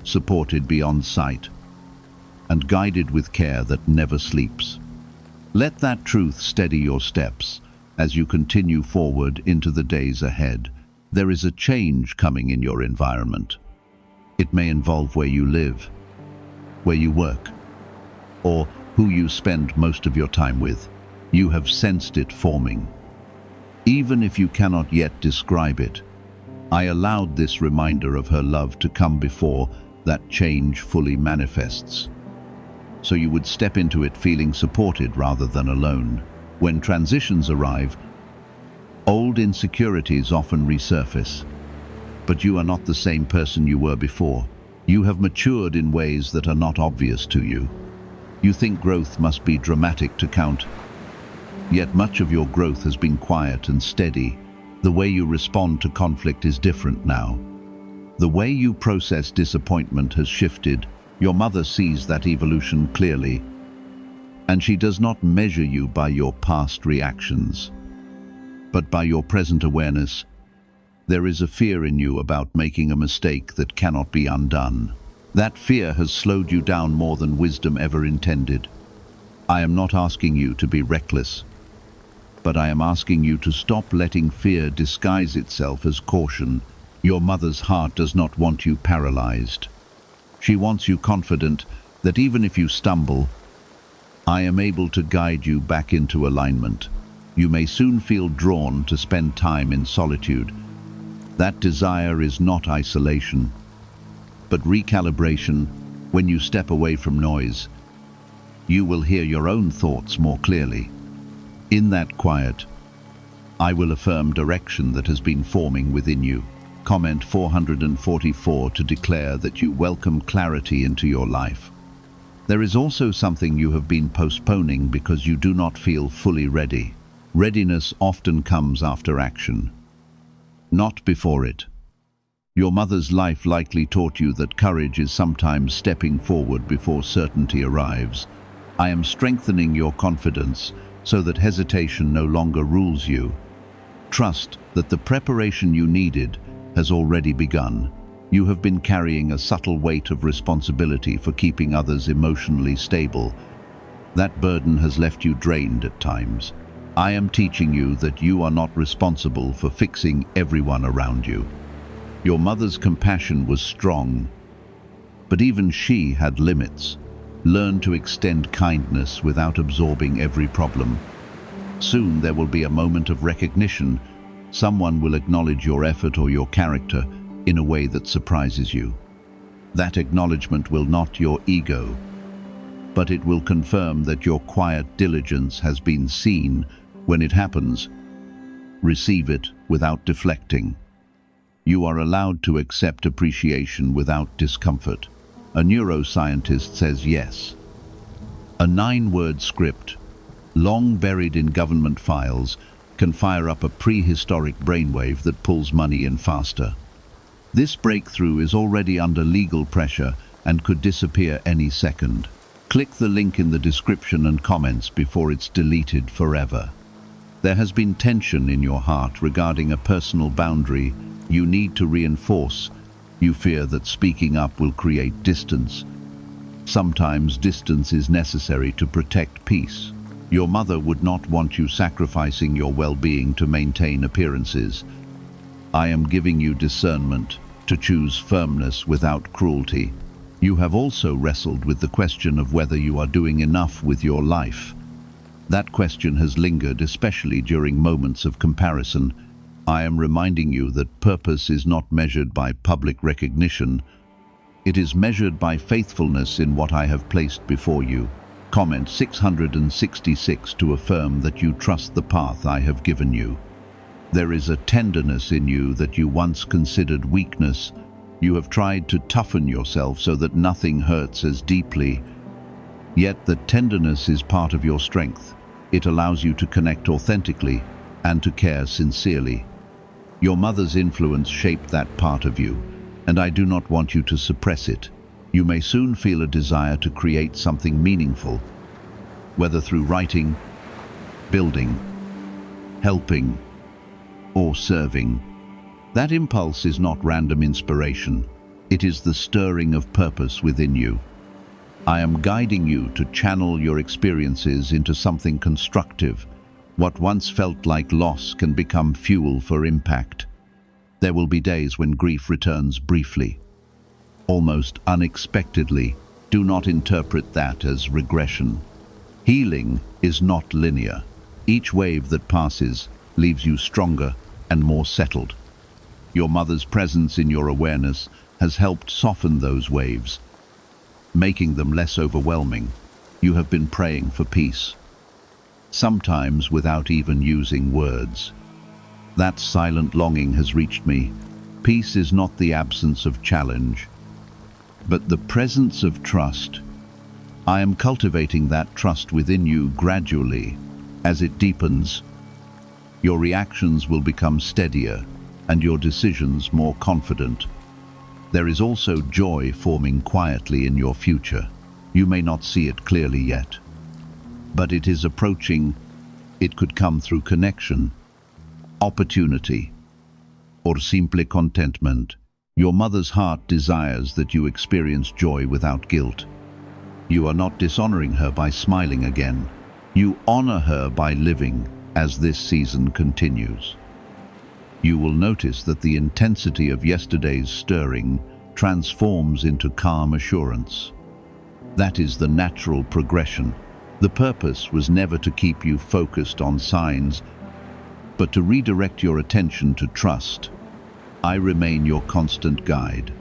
supported beyond sight, and guided with care that never sleeps. Let that truth steady your steps as you continue forward into the days ahead. There is a change coming in your environment. It may involve where you live, where you work, or who you spend most of your time with. You have sensed it forming. Even if you cannot yet describe it, I allowed this reminder of her love to come before that change fully manifests, so you would step into it feeling supported rather than alone. When transitions arrive, old insecurities often resurface, but you are not the same person you were before. You have matured in ways that are not obvious to you. You think growth must be dramatic to count, yet much of your growth has been quiet and steady. The way you respond to conflict is different now. The way you process disappointment has shifted. Your mother sees that evolution clearly, and she does not measure you by your past reactions, but by your present awareness. There is a fear in you about making a mistake that cannot be undone. That fear has slowed you down more than wisdom ever intended. I am not asking you to be reckless, but I am asking you to stop letting fear disguise itself as caution. Your mother's heart does not want you paralyzed. She wants you confident that even if you stumble, I am able to guide you back into alignment. You may soon feel drawn to spend time in solitude. That desire is not isolation, but recalibration. When you step away from noise, you will hear your own thoughts more clearly. In that quiet, I will affirm direction that has been forming within you. Comment 444 to declare that you welcome clarity into your life. There is also something you have been postponing because you do not feel fully ready. Readiness often comes after action, not before it. Your mother's life likely taught you that courage is sometimes stepping forward before certainty arrives. I am strengthening your confidence so that hesitation no longer rules you. Trust that the preparation you needed has already begun. You have been carrying a subtle weight of responsibility for keeping others emotionally stable. That burden has left you drained at times. I am teaching you that you are not responsible for fixing everyone around you. Your mother's compassion was strong, but even she had limits. Learn to extend kindness without absorbing every problem. Soon there will be a moment of recognition. Someone will acknowledge your effort or your character in a way that surprises you. That acknowledgement will not your ego, but it will confirm that your quiet diligence has been seen. When it happens, receive it without deflecting. You are allowed to accept appreciation without discomfort. A neuroscientist says yes. A 9-word script, long buried in government files, can fire up a prehistoric brainwave that pulls money in faster. This breakthrough is already under legal pressure and could disappear any second. Click the link in the description and comments before it's deleted forever. There has been tension in your heart regarding a personal boundary you need to reinforce. You fear that speaking up will create distance. Sometimes distance is necessary to protect peace. Your mother would not want you sacrificing your well-being to maintain appearances. I am giving you discernment to choose firmness without cruelty. You have also wrestled with the question of whether you are doing enough with your life. That question has lingered, especially during moments of comparison. I am reminding you that purpose is not measured by public recognition. It is measured by faithfulness in what I have placed before you. Comment 666 to affirm that you trust the path I have given you. There is a tenderness in you that you once considered weakness. You have tried to toughen yourself so that nothing hurts as deeply. Yet the tenderness is part of your strength. It allows you to connect authentically and to care sincerely. Your mother's influence shaped that part of you, and I do not want you to suppress it. You may soon feel a desire to create something meaningful, whether through writing, building, helping, or serving. That impulse is not random inspiration. It is the stirring of purpose within you. I am guiding you to channel your experiences into something constructive. What once felt like loss can become fuel for impact. There will be days when grief returns briefly, almost unexpectedly. Do not interpret that as regression. Healing is not linear. Each wave that passes leaves you stronger and more settled. Your mother's presence in your awareness has helped soften those waves, making them less overwhelming. You have been praying for peace, sometimes without even using words. That silent longing has reached me. Peace is not the absence of challenge, but the presence of trust. I am cultivating that trust within you gradually. As it deepens, your reactions will become steadier and your decisions more confident. There is also joy forming quietly in your future. You may not see it clearly yet, but it is approaching. It could come through connection, opportunity, or simple contentment. Your mother's heart desires that you experience joy without guilt. You are not dishonoring her by smiling again. You honor her by living as this season continues. You will notice that the intensity of yesterday's stirring transforms into calm assurance. That is the natural progression. The purpose was never to keep you focused on signs, but to redirect your attention to trust. I remain your constant guide,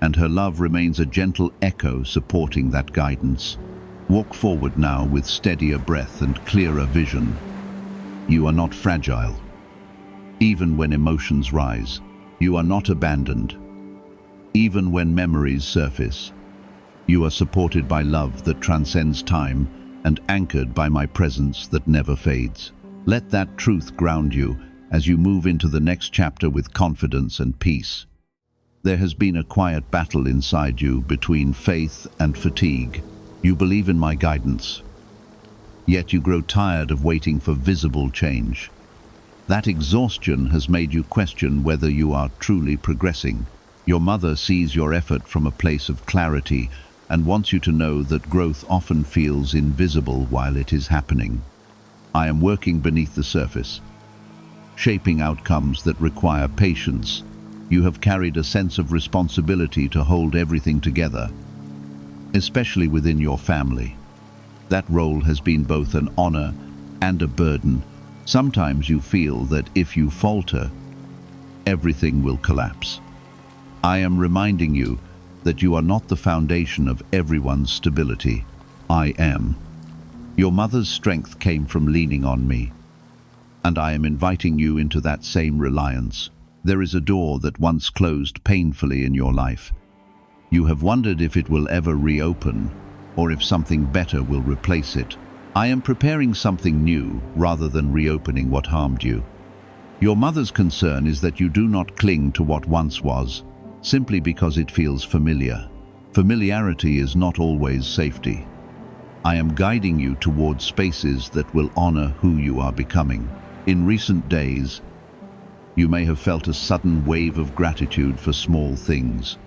and her love remains a gentle echo supporting that guidance. Walk forward now with steadier breath and clearer vision. You are not fragile. Even when emotions rise, you are not abandoned. Even when memories surface, You are supported by love that transcends time and anchored by my presence that never fades. Let that truth ground you as you move into the next chapter with confidence and peace. There has been a quiet battle inside you between faith and fatigue. You believe in my guidance, yet you grow tired of waiting for visible change. That exhaustion has made you question whether you are truly progressing. Your mother sees your effort from a place of clarity and wants you to know that growth often feels invisible while it is happening. I am working beneath the surface, shaping outcomes that require patience. You have carried a sense of responsibility to hold everything together, especially within your family. That role has been both an honor and a burden. Sometimes you feel that if you falter, everything will collapse. I am reminding you that you are not the foundation of everyone's stability. I am. Your mother's strength came from leaning on me, and I am inviting you into that same reliance. There is a door that once closed painfully in your life. You have wondered if it will ever reopen, or if something better will replace it. I am preparing something new rather than reopening what harmed you. Your mother's concern is that you do not cling to what once was, simply because it feels familiar. Familiarity is not always safety. I am guiding you towards spaces that will honor who you are becoming. In recent days, you may have felt a sudden wave of gratitude for small things.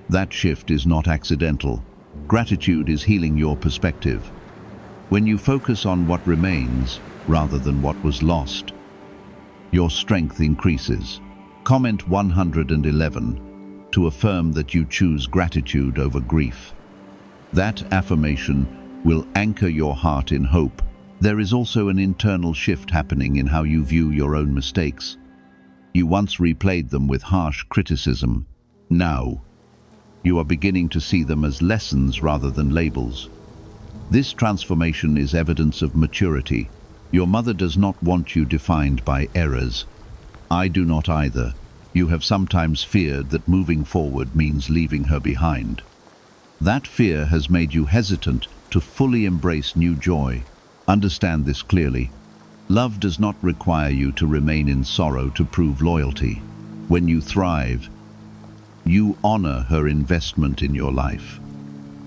That shift is not accidental. Gratitude is healing your perspective. When you focus on what remains rather than what was lost, your strength increases. Comment 111 to affirm that you choose gratitude over grief. That affirmation will anchor your heart in hope. There is also an internal shift happening in how you view your own mistakes. You once replayed them with harsh criticism. Now, you are beginning to see them as lessons rather than labels. This transformation is evidence of maturity. Your mother does not want you defined by errors. I do not either. You have sometimes feared that moving forward means leaving her behind. That fear has made you hesitant to fully embrace new joy. Understand this clearly. Love does not require you to remain in sorrow to prove loyalty. When you thrive, you honor her investment in your life.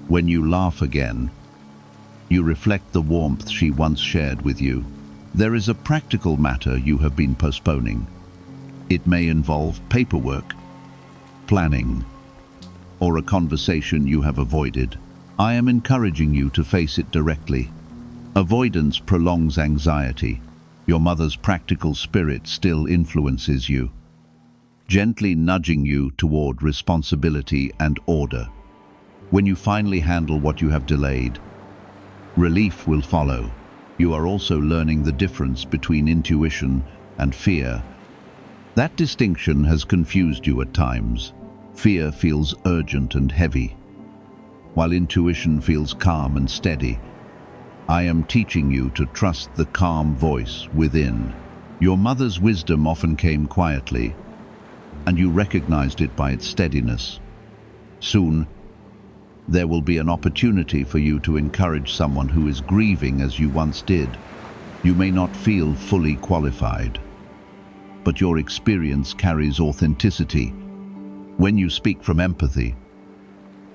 When you laugh again, you reflect the warmth she once shared with you. There is a practical matter you have been postponing. It may involve paperwork, planning, or a conversation you have avoided. I am encouraging you to face it directly. Avoidance prolongs anxiety. Your mother's practical spirit still influences you, gently nudging you toward responsibility and order. When you finally handle what you have delayed, relief will follow. You are also learning the difference between intuition and fear. That distinction has confused you at times. Fear feels urgent and heavy, while intuition feels calm and steady. I am teaching you to trust the calm voice within. Your mother's wisdom often came quietly, and you recognized it by its steadiness. Soon, there will be an opportunity for you to encourage someone who is grieving as you once did. You may not feel fully qualified, but your experience carries authenticity. When you speak from empathy,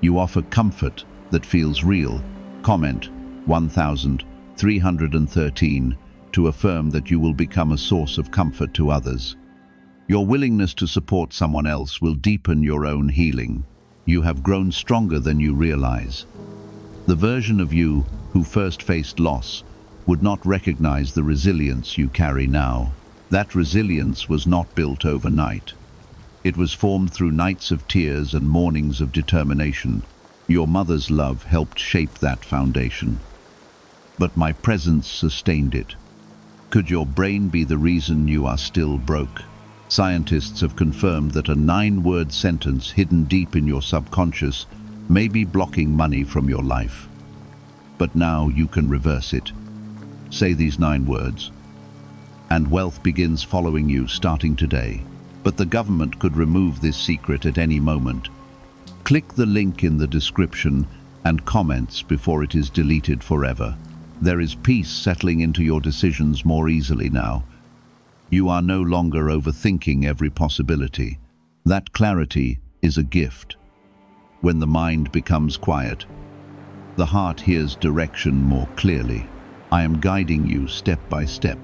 you offer comfort that feels real. Comment 1313 to affirm that you will become a source of comfort to others. Your willingness to support someone else will deepen your own healing. You have grown stronger than you realize. The version of you who first faced loss would not recognize the resilience you carry now. That resilience was not built overnight. It was formed through nights of tears and mornings of determination. Your mother's love helped shape that foundation, but my presence sustained it. Could your brain be the reason you are still broke? Scientists have confirmed that a 9-word sentence hidden deep in your subconscious may be blocking money from your life. But now you can reverse it. Say these 9 words, and wealth begins following you starting today. But the government could remove this secret at any moment. Click the link in the description and comments before it is deleted forever. There is peace settling into your decisions more easily now. You are no longer overthinking every possibility. That clarity is a gift. When the mind becomes quiet, the heart hears direction more clearly. I am guiding you step by step.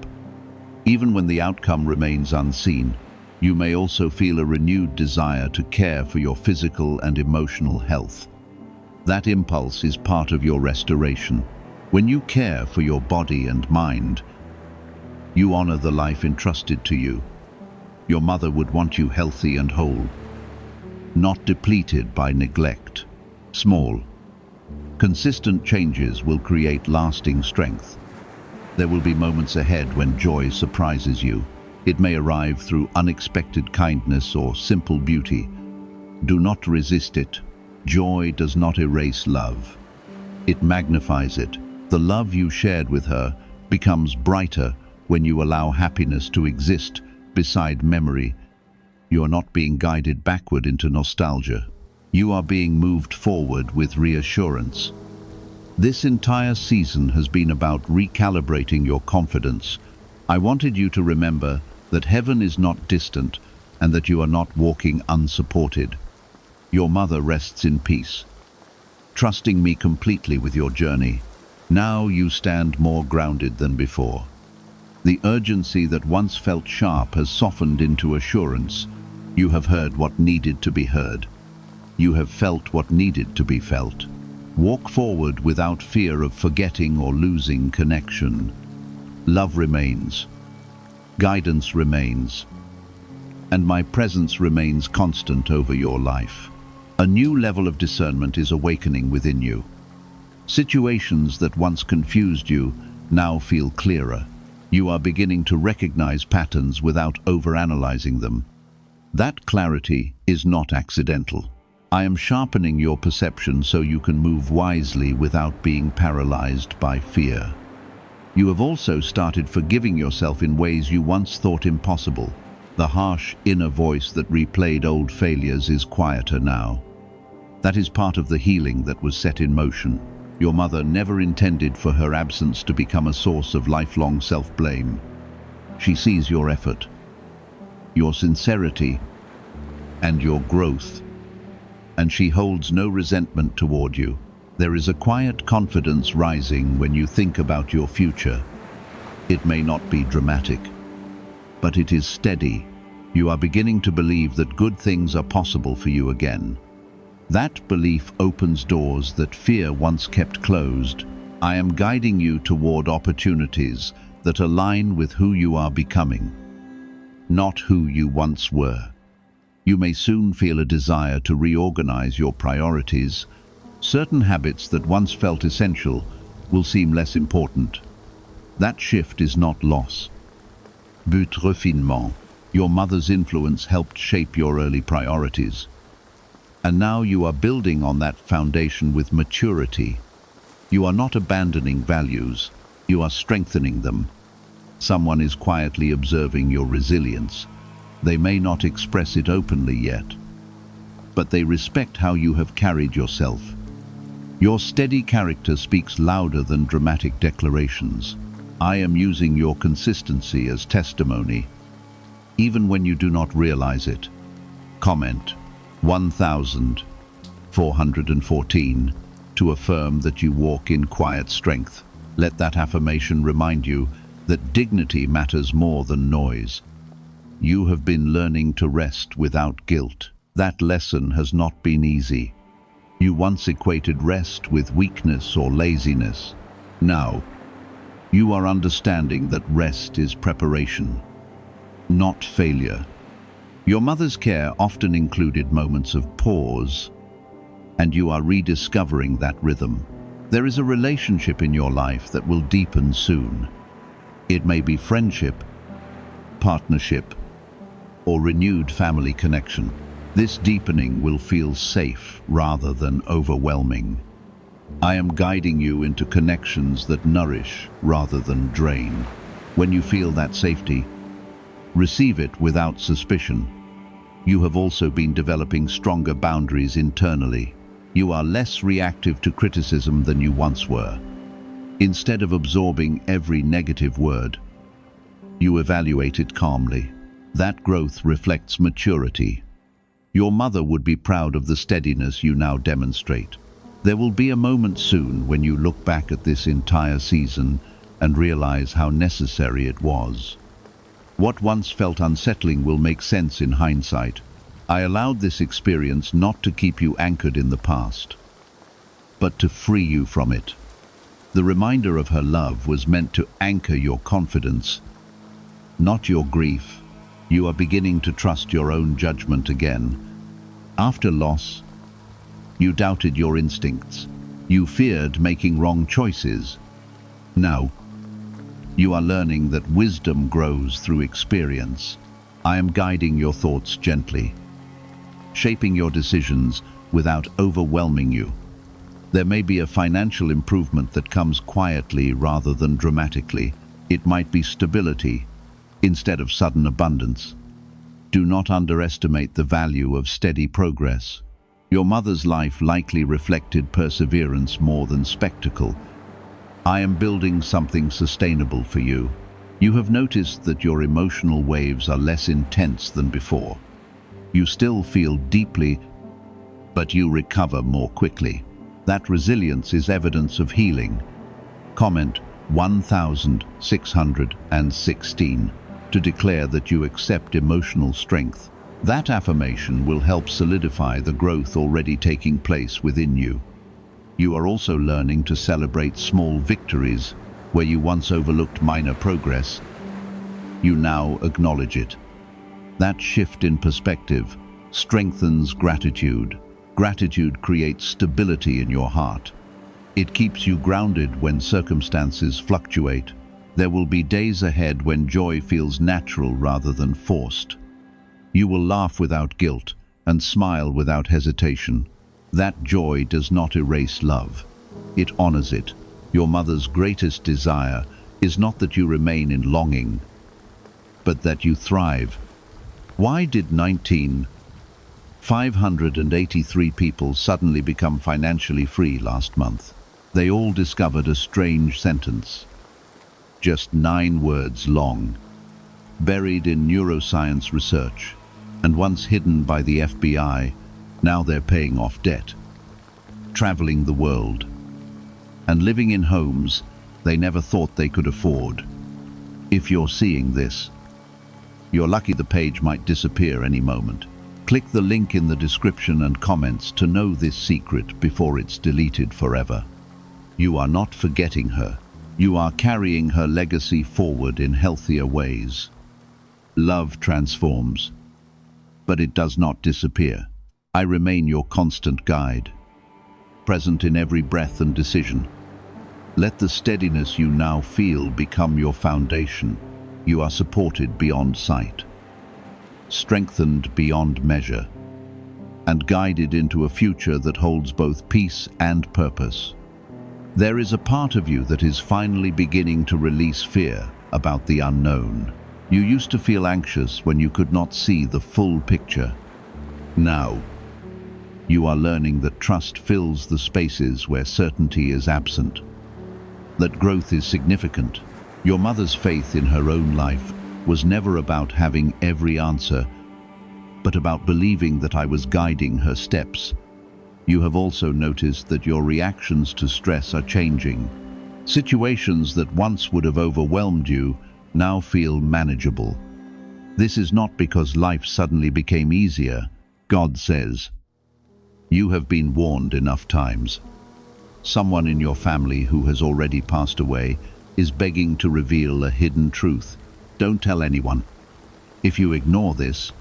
Even when the outcome remains unseen, you may also feel a renewed desire to care for your physical and emotional health. That impulse is part of your restoration. When you care for your body and mind, you honor the life entrusted to you. Your mother would want you healthy and whole, not depleted by neglect. Small, consistent changes will create lasting strength. There will be moments ahead when joy surprises you. It may arrive through unexpected kindness or simple beauty. Do not resist it. Joy does not erase love. It magnifies it. The love you shared with her becomes brighter when you allow happiness to exist beside memory. You are not being guided backward into nostalgia. You are being moved forward with reassurance. This entire season has been about recalibrating your confidence. I wanted you to remember that heaven is not distant and that you are not walking unsupported. Your mother rests in peace, trusting me completely with your journey. Now you stand more grounded than before. The urgency that once felt sharp has softened into assurance. You have heard what needed to be heard. You have felt what needed to be felt. Walk forward without fear of forgetting or losing connection. Love remains. Guidance remains. And my presence remains constant over your life. A new level of discernment is awakening within you. Situations that once confused you now feel clearer. You are beginning to recognize patterns without overanalyzing them. That clarity is not accidental. I am sharpening your perception so you can move wisely without being paralyzed by fear. You have also started forgiving yourself in ways you once thought impossible. The harsh inner voice that replayed old failures is quieter now. That is part of the healing that was set in motion. Your mother never intended for her absence to become a source of lifelong self-blame. She sees your effort, your sincerity, and your growth, and she holds no resentment toward you. There is a quiet confidence rising when you think about your future. It may not be dramatic, but it is steady. You are beginning to believe that good things are possible for you again. That belief opens doors that fear once kept closed. I am guiding you toward opportunities that align with who you are becoming, not who you once were. You may soon feel a desire to reorganize your priorities. Certain habits that once felt essential will seem less important. That shift is not loss, but refinement. Your mother's influence helped shape your early priorities. And now you are building on that foundation with maturity. You are not abandoning values, you are strengthening them. Someone is quietly observing your resilience. They may not express it openly yet, but they respect how you have carried yourself. Your steady character speaks louder than dramatic declarations. I am using your consistency as testimony, even when you do not realize it. Comment 1414 to affirm that you walk in quiet strength. Let that affirmation remind you that dignity matters more than noise. You have been learning to rest without guilt. That lesson has not been easy. You once equated rest with weakness or laziness. Now, you are understanding that rest is preparation, not failure. Your mother's care often included moments of pause, and you are rediscovering that rhythm. There is a relationship in your life that will deepen soon. It may be friendship, partnership, or renewed family connection. This deepening will feel safe rather than overwhelming. I am guiding you into connections that nourish rather than drain. When you feel that safety, receive it without suspicion. You have also been developing stronger boundaries internally. You are less reactive to criticism than you once were. Instead of absorbing every negative word, you evaluate it calmly. That growth reflects maturity. Your mother would be proud of the steadiness you now demonstrate. There will be a moment soon when you look back at this entire season and realize how necessary it was. What once felt unsettling will make sense in hindsight. I allowed this experience not to keep you anchored in the past, but to free you from it. The reminder of her love was meant to anchor your confidence, not your grief. You are beginning to trust your own judgment again. After loss, you doubted your instincts. You feared making wrong choices. Now, you are learning that wisdom grows through experience. I am guiding your thoughts gently, shaping your decisions without overwhelming you. There may be a financial improvement that comes quietly rather than dramatically. It might be stability instead of sudden abundance. Do not underestimate the value of steady progress. Your mother's life likely reflected perseverance more than spectacle. I am building something sustainable for you. You have noticed that your emotional waves are less intense than before. You still feel deeply, but you recover more quickly. That resilience is evidence of healing. Comment 1616 to declare that you accept emotional strength. That affirmation will help solidify the growth already taking place within you. You are also learning to celebrate small victories where you once overlooked minor progress. You now acknowledge it. That shift in perspective strengthens gratitude. Gratitude creates stability in your heart. It keeps you grounded when circumstances fluctuate. There will be days ahead when joy feels natural rather than forced. You will laugh without guilt and smile without hesitation. That joy does not erase love. It honors it. Your mother's greatest desire is not that you remain in longing, but that you thrive. Why did 583 people suddenly become financially free last month? They all discovered a strange sentence, just 9 words long, buried in neuroscience research, and once hidden by the FBI. Now they're paying off debt, traveling the world, and living in homes they never thought they could afford. If you're seeing this, you're lucky. The page might disappear any moment. Click the link in the description and comments to know this secret before it's deleted forever. You are not forgetting her. You are carrying her legacy forward in healthier ways. Love transforms, but it does not disappear. I remain your constant guide, present in every breath and decision. Let the steadiness you now feel become your foundation. You are supported beyond sight, strengthened beyond measure, and guided into a future that holds both peace and purpose. There is a part of you that is finally beginning to release fear about the unknown. You used to feel anxious when you could not see the full picture. Now, you are learning that trust fills the spaces where certainty is absent, that growth is significant. Your mother's faith in her own life was never about having every answer, but about believing that I was guiding her steps. You have also noticed that your reactions to stress are changing. Situations that once would have overwhelmed you now feel manageable. This is not because life suddenly became easier. God says, you have been warned enough times. Someone in your family who has already passed away is begging to reveal a hidden truth. Don't tell anyone. If you ignore this,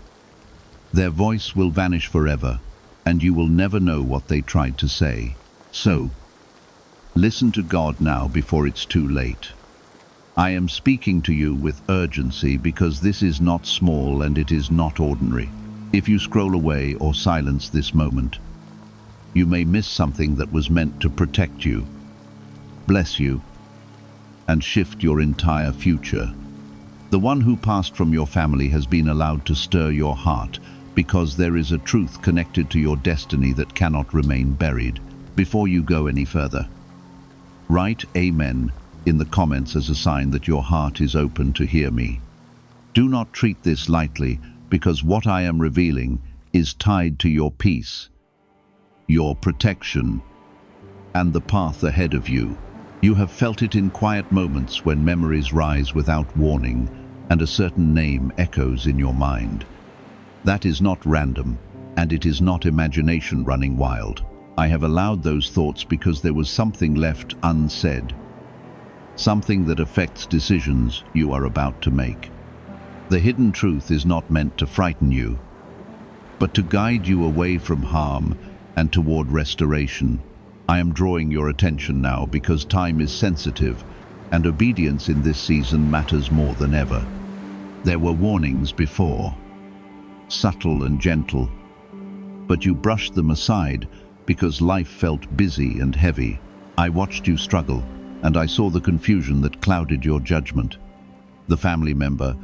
their voice will vanish forever, and you will never know what they tried to say. So, listen to God now before it's too late. I am speaking to you with urgency because this is not small and it is not ordinary. If you scroll away or silence this moment, you may miss something that was meant to protect you, bless you, and shift your entire future. The one who passed from your family has been allowed to stir your heart, because there is a truth connected to your destiny that cannot remain buried. Before you go any further, write Amen in the comments as a sign that your heart is open to hear me. Do not treat this lightly, because what I am revealing is tied to your peace, your protection, and the path ahead of you. You have felt it in quiet moments when memories rise without warning and a certain name echoes in your mind. That is not random, and it is not imagination running wild. I have allowed those thoughts because there was something left unsaid, something that affects decisions you are about to make. The hidden truth is not meant to frighten you, but to guide you away from harm and toward restoration. I am drawing your attention now because time is sensitive and obedience in this season matters more than ever. There were warnings before, subtle and gentle, but you brushed them aside because life felt busy and heavy. I watched you struggle, and I saw the confusion that clouded your judgment. The family member,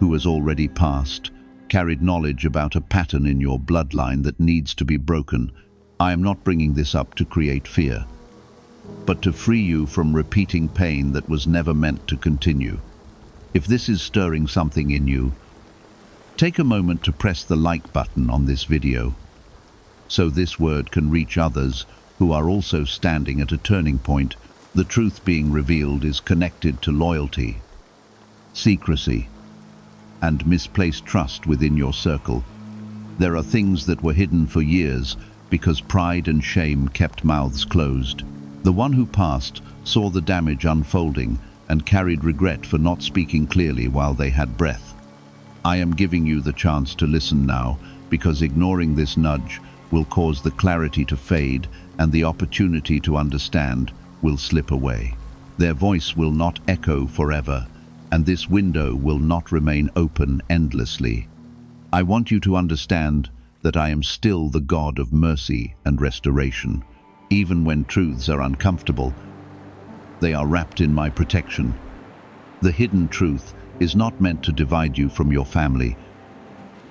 who has already passed, carried knowledge about a pattern in your bloodline that needs to be broken. I am not bringing this up to create fear, but to free you from repeating pain that was never meant to continue. If this is stirring something in you, take a moment to press the like button on this video, so this word can reach others who are also standing at a turning point. The truth being revealed is connected to loyalty, secrecy, and misplaced trust within your circle. There are things that were hidden for years because pride and shame kept mouths closed. The one who passed saw the damage unfolding and carried regret for not speaking clearly while they had breath. I am giving you the chance to listen now, because ignoring this nudge will cause the clarity to fade and the opportunity to understand will slip away. Their voice will not echo forever, and this window will not remain open endlessly. I want you to understand that I am still the God of mercy and restoration. Even when truths are uncomfortable, they are wrapped in my protection. The hidden truth is not meant to divide you from your family,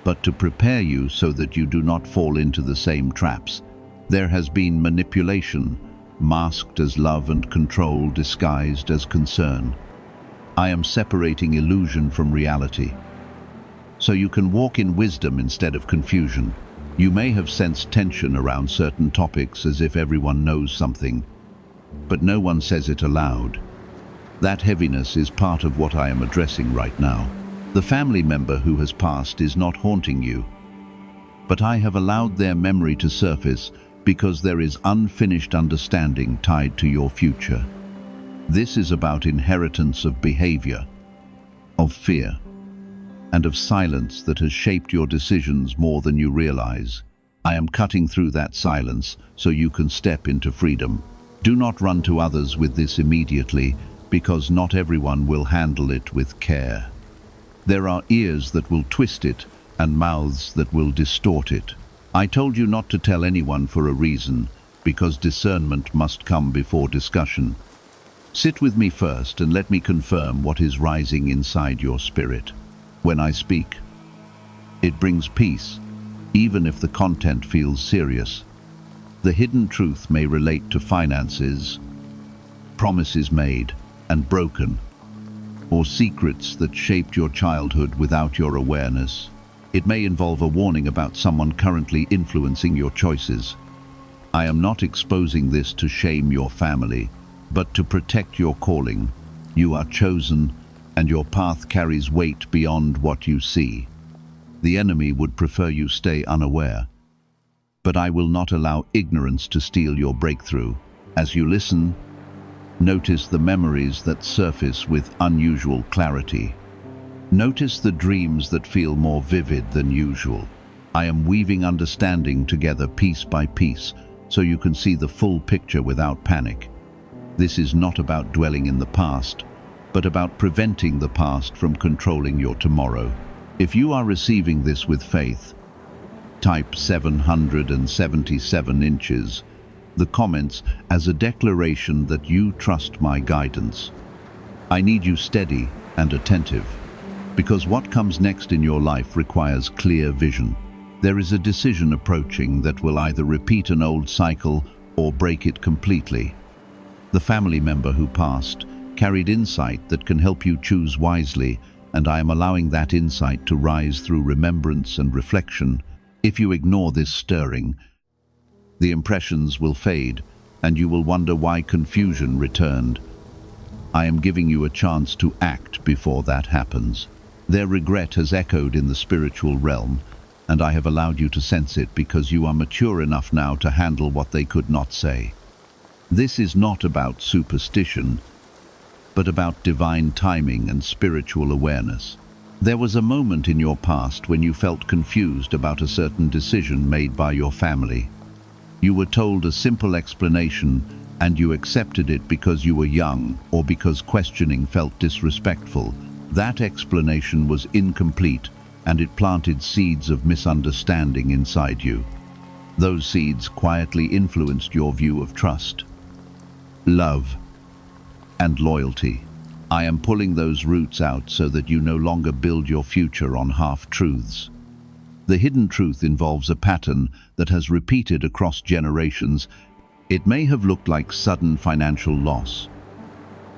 but to prepare you so that you do not fall into the same traps. There has been manipulation, masked as love, and control disguised as concern. I am separating illusion from reality, so you can walk in wisdom instead of confusion. You may have sensed tension around certain topics, as if everyone knows something, but no one says it aloud. That heaviness is part of what I am addressing right now. The family member who has passed is not haunting you, but I have allowed their memory to surface because there is unfinished understanding tied to your future. This is about inheritance of behavior, of fear, and of silence that has shaped your decisions more than you realize. I am cutting through that silence so you can step into freedom. Do not run to others with this immediately, because not everyone will handle it with care. There are ears that will twist it and mouths that will distort it. I told you not to tell anyone for a reason, because discernment must come before discussion. Sit with me first and let me confirm what is rising inside your spirit. When I speak, it brings peace, even if the content feels serious. The hidden truth may relate to finances, promises made and broken, or secrets that shaped your childhood without your awareness. It may involve a warning about someone currently influencing your choices. I am not exposing this to shame your family, but to protect your calling. You are chosen, and your path carries weight beyond what you see. The enemy would prefer you stay unaware, but I will not allow ignorance to steal your breakthrough. As you listen, notice the memories that surface with unusual clarity. Notice the dreams that feel more vivid than usual. I am weaving understanding together piece by piece so you can see the full picture without panic. This is not about dwelling in the past, but about preventing the past from controlling your tomorrow. If you are receiving this with faith, type 777 inches, the comments as a declaration that you trust my guidance. I need you steady and attentive, because what comes next in your life requires clear vision. There is a decision approaching that will either repeat an old cycle or break it completely. The family member who passed carried insight that can help you choose wisely, and I am allowing that insight to rise through remembrance and reflection. If you ignore this stirring, the impressions will fade, and you will wonder why confusion returned. I am giving you a chance to act before that happens. Their regret has echoed in the spiritual realm, and I have allowed you to sense it because you are mature enough now to handle what they could not say. This is not about superstition, but about divine timing and spiritual awareness. There was a moment in your past when you felt confused about a certain decision made by your family. You were told a simple explanation, and you accepted it because you were young or because questioning felt disrespectful. That explanation was incomplete, and it planted seeds of misunderstanding inside you. Those seeds quietly influenced your view of trust, love, and loyalty. I am pulling those roots out so that you no longer build your future on half-truths. The hidden truth involves a pattern that has repeated across generations. It may have looked like sudden financial loss,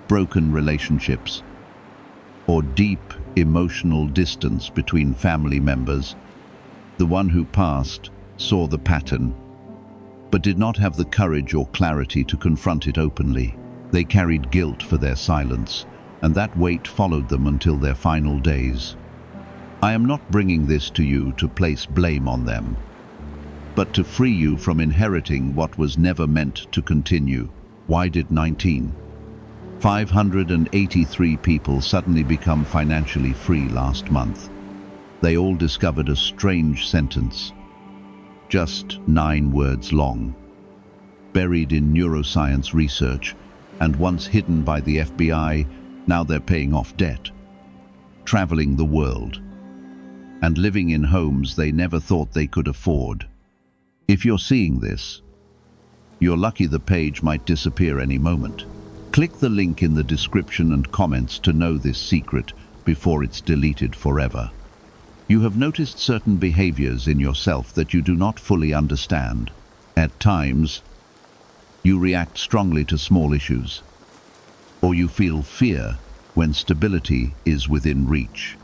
broken relationships, or deep emotional distance between family members. The one who passed saw the pattern, but did not have the courage or clarity to confront it openly. They carried guilt for their silence, and that weight followed them until their final days. I am not bringing this to you to place blame on them, but to free you from inheriting what was never meant to continue. Why did 583 people suddenly become financially free last month? They all discovered a strange sentence, just 9 words long, buried in neuroscience research, and once hidden by the FBI. Now they're paying off debt, traveling the world, and living in homes they never thought they could afford. If you're seeing this, you're lucky. The page might disappear any moment. Click the link in the description and comments to know this secret before it's deleted forever. You have noticed certain behaviors in yourself that you do not fully understand. At times, you react strongly to small issues, or you feel fear when stability is within reach.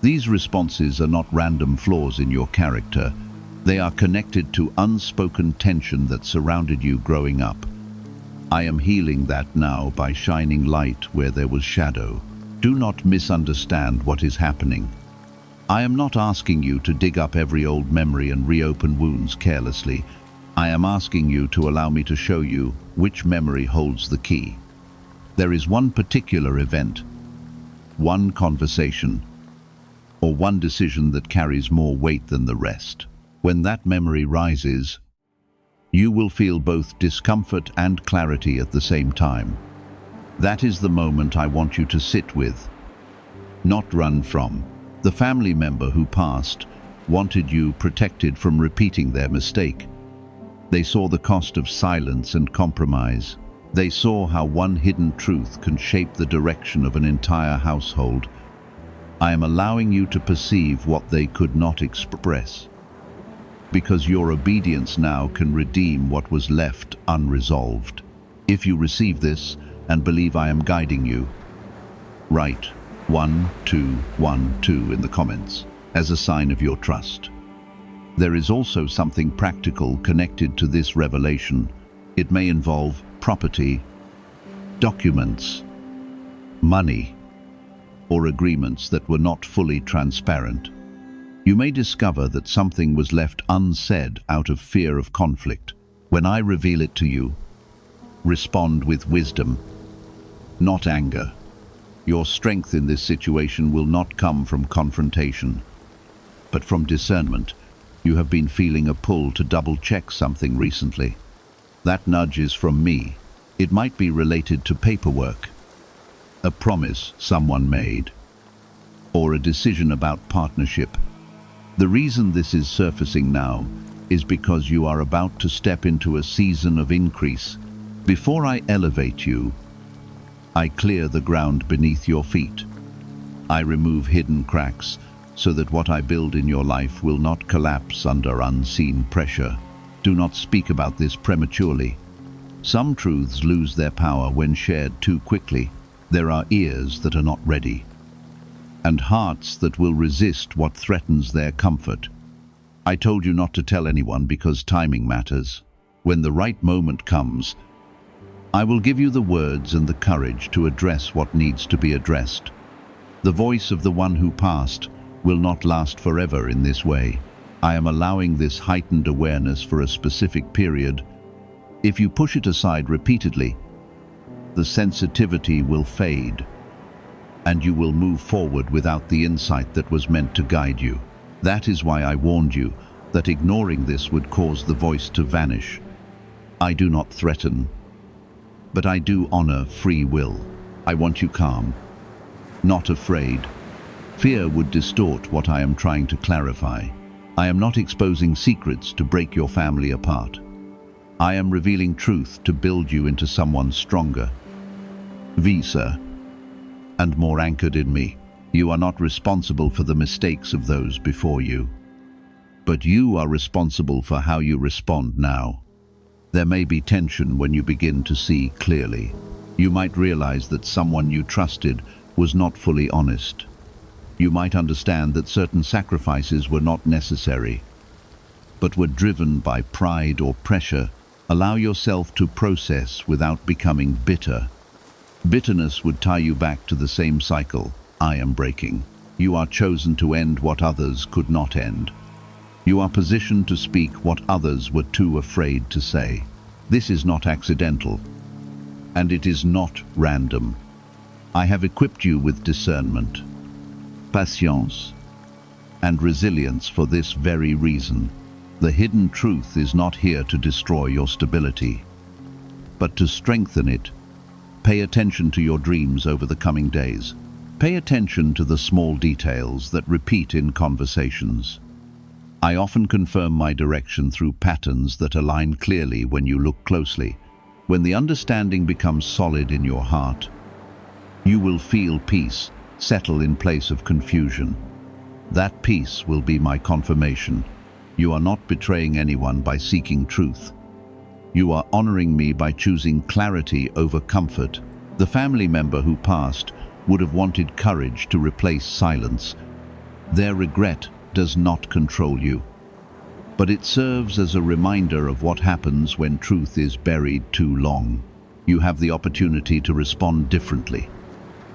These responses are not random flaws in your character. They are connected to unspoken tension that surrounded you growing up. I am healing that now by shining light where there was shadow. Do not misunderstand what is happening. I am not asking you to dig up every old memory and reopen wounds carelessly. I am asking you to allow me to show you which memory holds the key. There is one particular event, one conversation, or one decision that carries more weight than the rest. When that memory rises, you will feel both discomfort and clarity at the same time. That is the moment I want you to sit with, not run from. The family member who passed wanted you protected from repeating their mistake. They saw the cost of silence and compromise. They saw how one hidden truth can shape the direction of an entire household. I am allowing you to perceive what they could not express, because your obedience now can redeem what was left unresolved. If you receive this and believe I am guiding you, write 1212 in the comments as a sign of your trust. There is also something practical connected to this revelation. It may involve property, documents, money, or agreements that were not fully transparent. You may discover that something was left unsaid out of fear of conflict. When I reveal it to you, respond with wisdom, not anger. Your strength in this situation will not come from confrontation, but from discernment. You have been feeling a pull to double-check something recently. That nudge is from me. It might be related to paperwork, a promise someone made, or a decision about partnership. The reason this is surfacing now is because you are about to step into a season of increase. Before I elevate you, I clear the ground beneath your feet. I remove hidden cracks so that what I build in your life will not collapse under unseen pressure. Do not speak about this prematurely. Some truths lose their power when shared too quickly. There are ears that are not ready, and hearts that will resist what threatens their comfort. I told you not to tell anyone because timing matters. When the right moment comes, I will give you the words and the courage to address what needs to be addressed. The voice of the one who passed will not last forever in this way. I am allowing this heightened awareness for a specific period. If you push it aside repeatedly, the sensitivity will fade, and you will move forward without the insight that was meant to guide you. That is why I warned you that ignoring this would cause the voice to vanish. I do not threaten, but I do honor free will. I want you calm, not afraid. Fear would distort what I am trying to clarify. I am not exposing secrets to break your family apart. I am revealing truth to build you into someone stronger, wiser, and more anchored in me. You are not responsible for the mistakes of those before you, but you are responsible for how you respond now. There may be tension when you begin to see clearly. You might realize that someone you trusted was not fully honest. You might understand that certain sacrifices were not necessary, but were driven by pride or pressure. Allow yourself to process without becoming bitter. Bitterness would tie you back to the same cycle. I am breaking. You are chosen to end what others could not end. You are positioned to speak what others were too afraid to say. This is not accidental, and it is not random. I have equipped you with discernment, patience, and resilience for this very reason. The hidden truth is not here to destroy your stability, but to strengthen it. Pay attention to your dreams over the coming days. Pay attention to the small details that repeat in conversations. I often confirm my direction through patterns that align clearly when you look closely. When the understanding becomes solid in your heart, you will feel peace settle in place of confusion. That peace will be my confirmation. You are not betraying anyone by seeking truth. You are honoring me by choosing clarity over comfort. The family member who passed would have wanted courage to replace silence. Their regret does not control you, but it serves as a reminder of what happens when truth is buried too long. You have the opportunity to respond differently.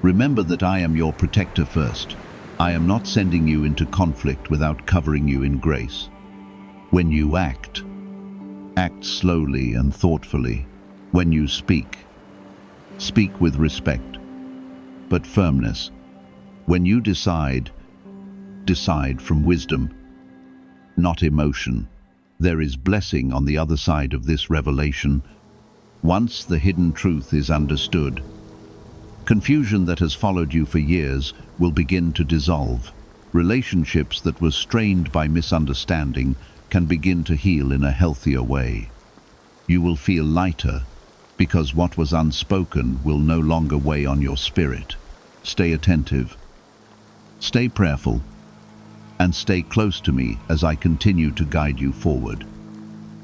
Remember that I am your protector first. I am not sending you into conflict without covering you in grace. When you act slowly and thoughtfully. When you speak with respect, but firmness. When you decide from wisdom, not emotion. There is blessing on the other side of this revelation. Once the hidden truth is understood, confusion that has followed you for years will begin to dissolve. Relationships that were strained by misunderstanding can begin to heal in a healthier way. You will feel lighter because what was unspoken will no longer weigh on your spirit. Stay attentive, stay prayerful, and stay close to me as I continue to guide you forward.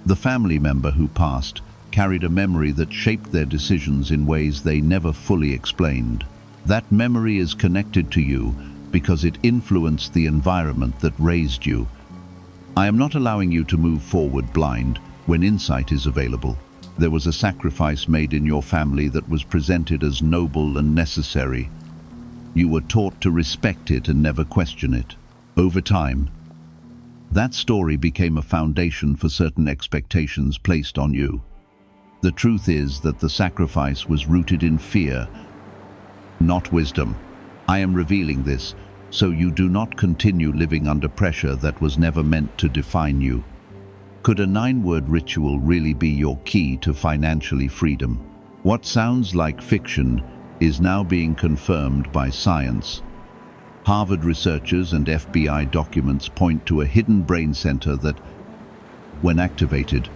The family member who passed carried a memory that shaped their decisions in ways they never fully explained. That memory is connected to you because it influenced the environment that raised you. I am not allowing you to move forward blind when insight is available. There was a sacrifice made in your family that was presented as noble and necessary. You were taught to respect it and never question it. Over time, that story became a foundation for certain expectations placed on you. The truth is that the sacrifice was rooted in fear, not wisdom. I am revealing this so you do not continue living under pressure that was never meant to define you. Could a 9-word ritual really be your key to financially freedom? What sounds like fiction is now being confirmed by science. Harvard researchers and FBI documents point to a hidden brain center that, when activated,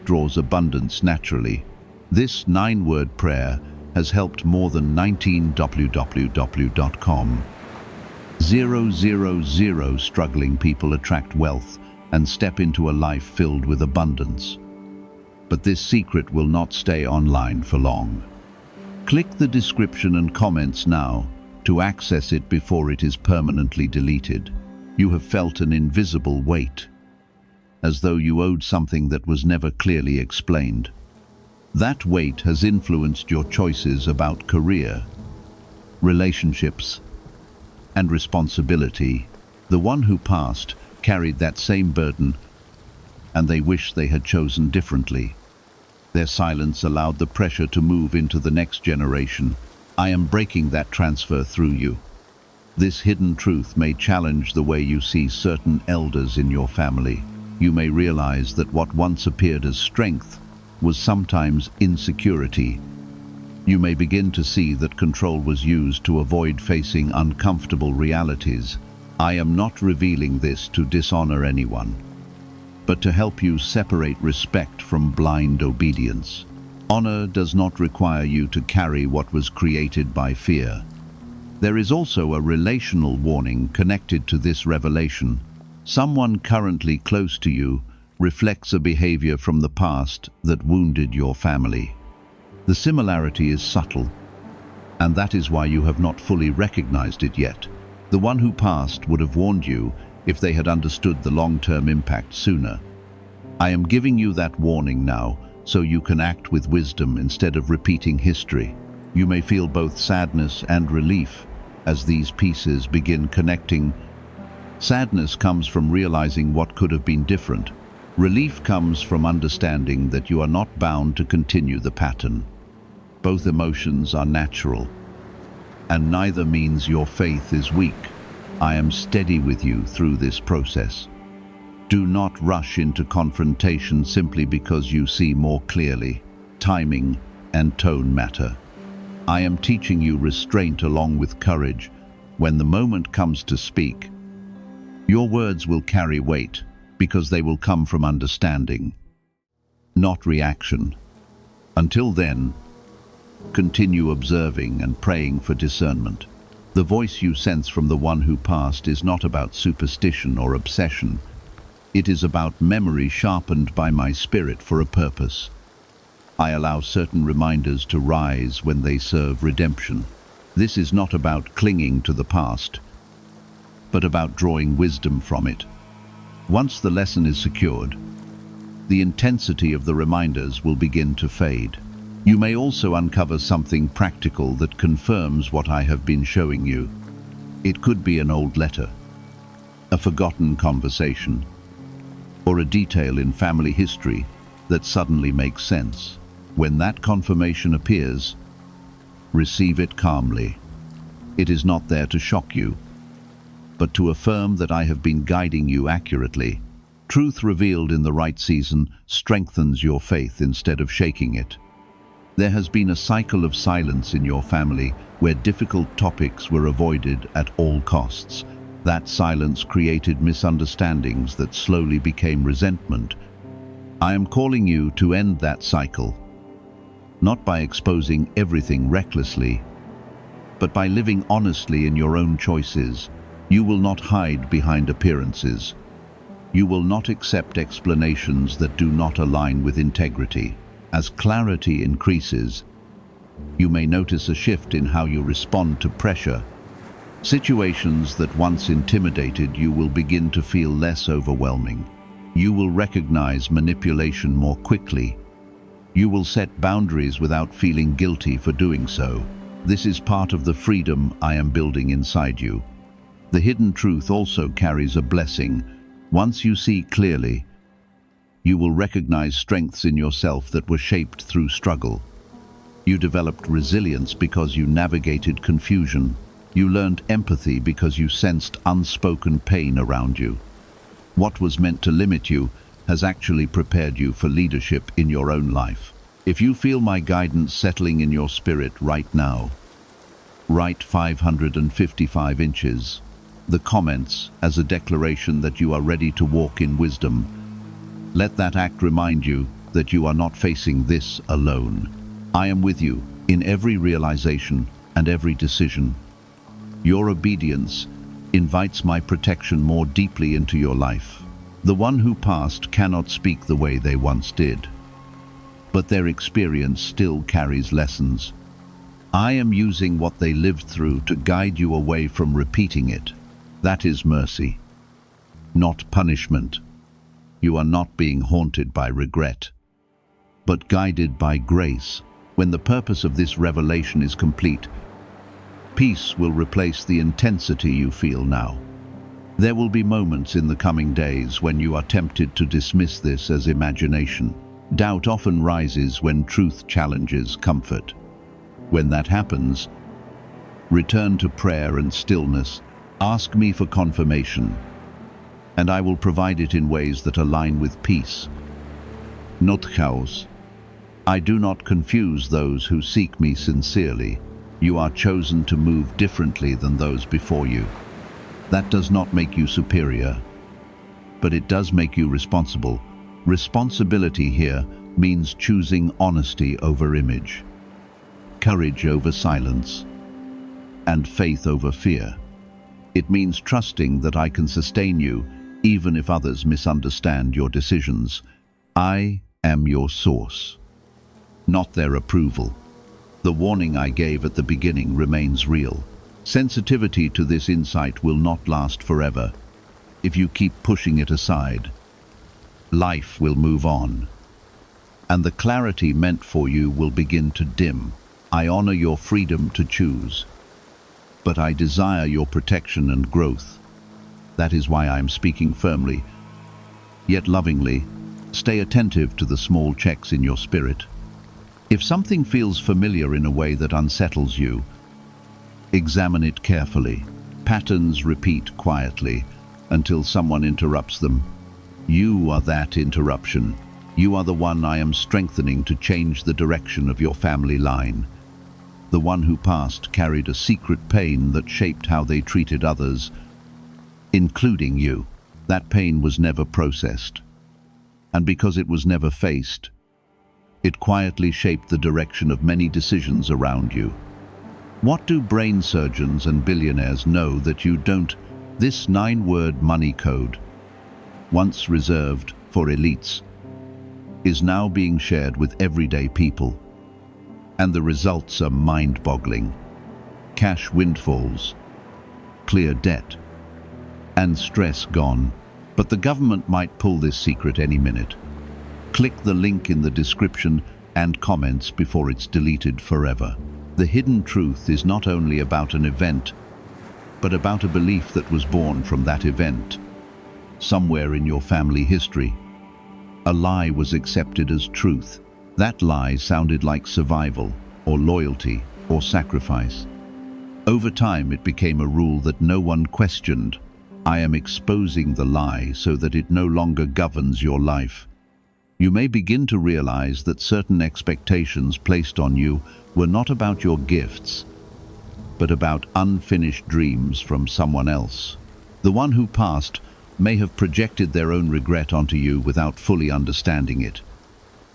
draws abundance naturally. This 9-word prayer has helped more than 19 www.com Struggling people attract wealth and step into a life filled with abundance. But this secret will not stay online for long. Click the description and comments now to access it before it is permanently deleted. You have felt an invisible weight, as though you owed something that was never clearly explained. That weight has influenced your choices about career, relationships, and responsibility. The one who passed carried that same burden, and they wish they had chosen differently. Their silence allowed the pressure to move into the next generation. I am breaking that transfer through you. This hidden truth may challenge the way you see certain elders in your family. You may realize that what once appeared as strength was sometimes insecurity. You may begin to see that control was used to avoid facing uncomfortable realities. I am not revealing this to dishonor anyone, but to help you separate respect from blind obedience. Honor does not require you to carry what was created by fear. There is also a relational warning connected to this revelation. Someone currently close to you reflects a behavior from the past that wounded your family. The similarity is subtle, and that is why you have not fully recognized it yet. The one who passed would have warned you if they had understood the long-term impact sooner. I am giving you that warning now so you can act with wisdom instead of repeating history. You may feel both sadness and relief as these pieces begin connecting. Sadness comes from realizing what could have been different. Relief comes from understanding that you are not bound to continue the pattern. Both emotions are natural, and neither means your faith is weak. I am steady with you through this process. Do not rush into confrontation simply because you see more clearly. Timing and tone matter. I am teaching you restraint along with courage. When the moment comes to speak, your words will carry weight because they will come from understanding, not reaction. Until then, continue observing and praying for discernment. The voice you sense from the one who passed is not about superstition or obsession. It is about memory sharpened by my spirit for a purpose. I allow certain reminders to rise when they serve redemption. This is not about clinging to the past, but about drawing wisdom from it. Once the lesson is secured, the intensity of the reminders will begin to fade. You may also uncover something practical that confirms what I have been showing you. It could be an old letter, a forgotten conversation, or a detail in family history that suddenly makes sense. When that confirmation appears, receive it calmly. It is not there to shock you, but to affirm that I have been guiding you accurately. Truth revealed in the right season strengthens your faith instead of shaking it. There has been a cycle of silence in your family where difficult topics were avoided at all costs. That silence created misunderstandings that slowly became resentment. I am calling you to end that cycle, not by exposing everything recklessly, but by living honestly in your own choices. You will not hide behind appearances. You will not accept explanations that do not align with integrity. As clarity increases, you may notice a shift in how you respond to pressure. Situations that once intimidated you will begin to feel less overwhelming. You will recognize manipulation more quickly. You will set boundaries without feeling guilty for doing so. This is part of the freedom I am building inside you. The hidden truth also carries a blessing. Once you see clearly, you will recognize strengths in yourself that were shaped through struggle. You developed resilience because you navigated confusion. You learned empathy because you sensed unspoken pain around you. What was meant to limit you has actually prepared you for leadership in your own life. If you feel my guidance settling in your spirit right now, write 555 inches. The comments as a declaration that you are ready to walk in wisdom. Let that act remind you that you are not facing this alone. I am with you in every realization and every decision. Your obedience invites my protection more deeply into your life. The one who passed cannot speak the way they once did, but their experience still carries lessons. I am using what they lived through to guide you away from repeating it. That is mercy, not punishment. You are not being haunted by regret, but guided by grace. When the purpose of this revelation is complete, peace will replace the intensity you feel now. There will be moments in the coming days when you are tempted to dismiss this as imagination. Doubt often rises when truth challenges comfort. When that happens, return to prayer and stillness. Ask me for confirmation, and I will provide it in ways that align with peace, not chaos. I do not confuse those who seek me sincerely. You are chosen to move differently than those before you. That does not make you superior, but it does make you responsible. Responsibility here means choosing honesty over image, courage over silence, and faith over fear. It means trusting that I can sustain you even if others misunderstand your decisions. I am your source, not their approval. The warning I gave at the beginning remains real. Sensitivity to this insight will not last forever. If you keep pushing it aside, life will move on, and the clarity meant for you will begin to dim. I honor your freedom to choose, but I desire your protection and growth. That is why I am speaking firmly, yet lovingly. Stay attentive to the small checks in your spirit. If something feels familiar in a way that unsettles you, examine it carefully. Patterns repeat quietly until someone interrupts them. You are that interruption. You are the one I am strengthening to change the direction of your family line. The one who passed carried a secret pain that shaped how they treated others, including you. That pain was never processed, and because it was never faced, it quietly shaped the direction of many decisions around you. What do brain surgeons and billionaires know that you don't? This 9-word money code, once reserved for elites, is now being shared with everyday people. And the results are mind-boggling. Cash windfalls, clear debt, and stress gone. But the government might pull this secret any minute. Click the link in the description and comments before it's deleted forever. The hidden truth is not only about an event, but about a belief that was born from that event. Somewhere in your family history, a lie was accepted as truth. That lie sounded like survival, or loyalty, or sacrifice. Over time, it became a rule that no one questioned. I am exposing the lie so that it no longer governs your life. You may begin to realize that certain expectations placed on you were not about your gifts, but about unfinished dreams from someone else. The one who passed may have projected their own regret onto you without fully understanding it.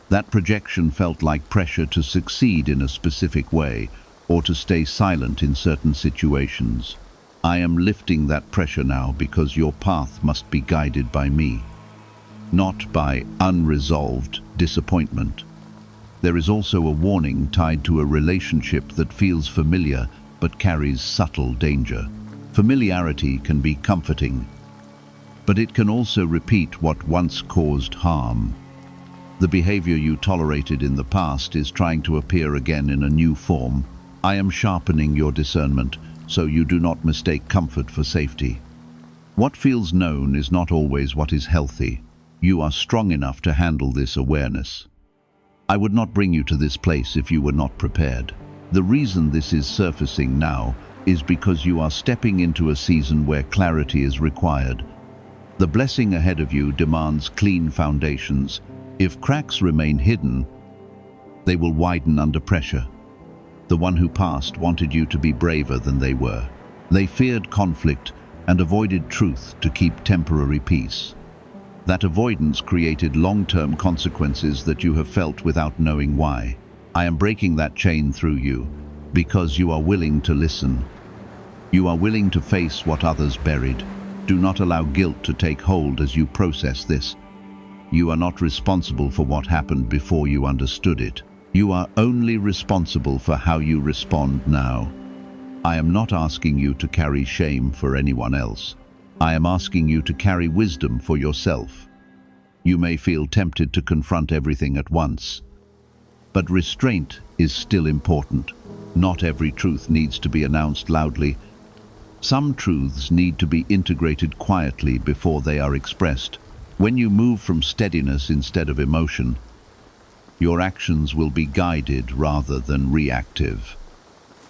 That projection felt like pressure to succeed in a specific way, or to stay silent in certain situations. I am lifting that pressure now because your path must be guided by me, not by unresolved disappointment. There is also a warning tied to a relationship that feels familiar but carries subtle danger. Familiarity can be comforting, but it can also repeat what once caused harm. The behavior you tolerated in the past is trying to appear again in a new form. I am sharpening your discernment so you do not mistake comfort for safety. What feels known is not always what is healthy. You are strong enough to handle this awareness. I would not bring you to this place if you were not prepared. The reason this is surfacing now is because you are stepping into a season where clarity is required. The blessing ahead of you demands clean foundations. If cracks remain hidden, they will widen under pressure. The one who passed wanted you to be braver than they were. They feared conflict and avoided truth to keep temporary peace. That avoidance created long-term consequences that you have felt without knowing why. I am breaking that chain through you because you are willing to listen. You are willing to face what others buried. Do not allow guilt to take hold as you process this. You are not responsible for what happened before you understood it. You are only responsible for how you respond now. I am not asking you to carry shame for anyone else. I am asking you to carry wisdom for yourself. You may feel tempted to confront everything at once, but restraint is still important. Not every truth needs to be announced loudly. Some truths need to be integrated quietly before they are expressed. When you move from steadiness instead of emotion, your actions will be guided rather than reactive.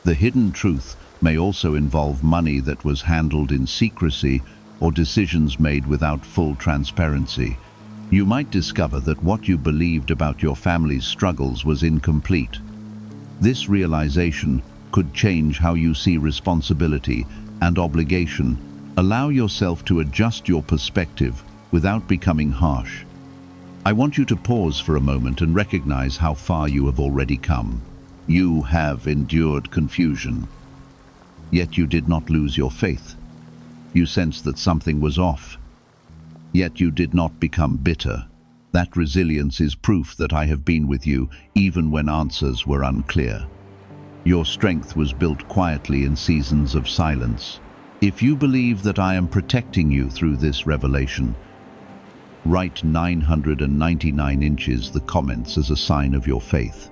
The hidden truth may also involve money that was handled in secrecy or decisions made without full transparency. You might discover that what you believed about your family's struggles was incomplete. This realization could change how you see responsibility and obligation. Allow yourself to adjust your perspective without becoming harsh. I want you to pause for a moment and recognize how far you have already come. You have endured confusion, yet you did not lose your faith. You sensed that something was off, yet you did not become bitter. That resilience is proof that I have been with you even when answers were unclear. Your strength was built quietly in seasons of silence. If you believe that I am protecting you through this revelation, write 999 inches the comments as a sign of your faith.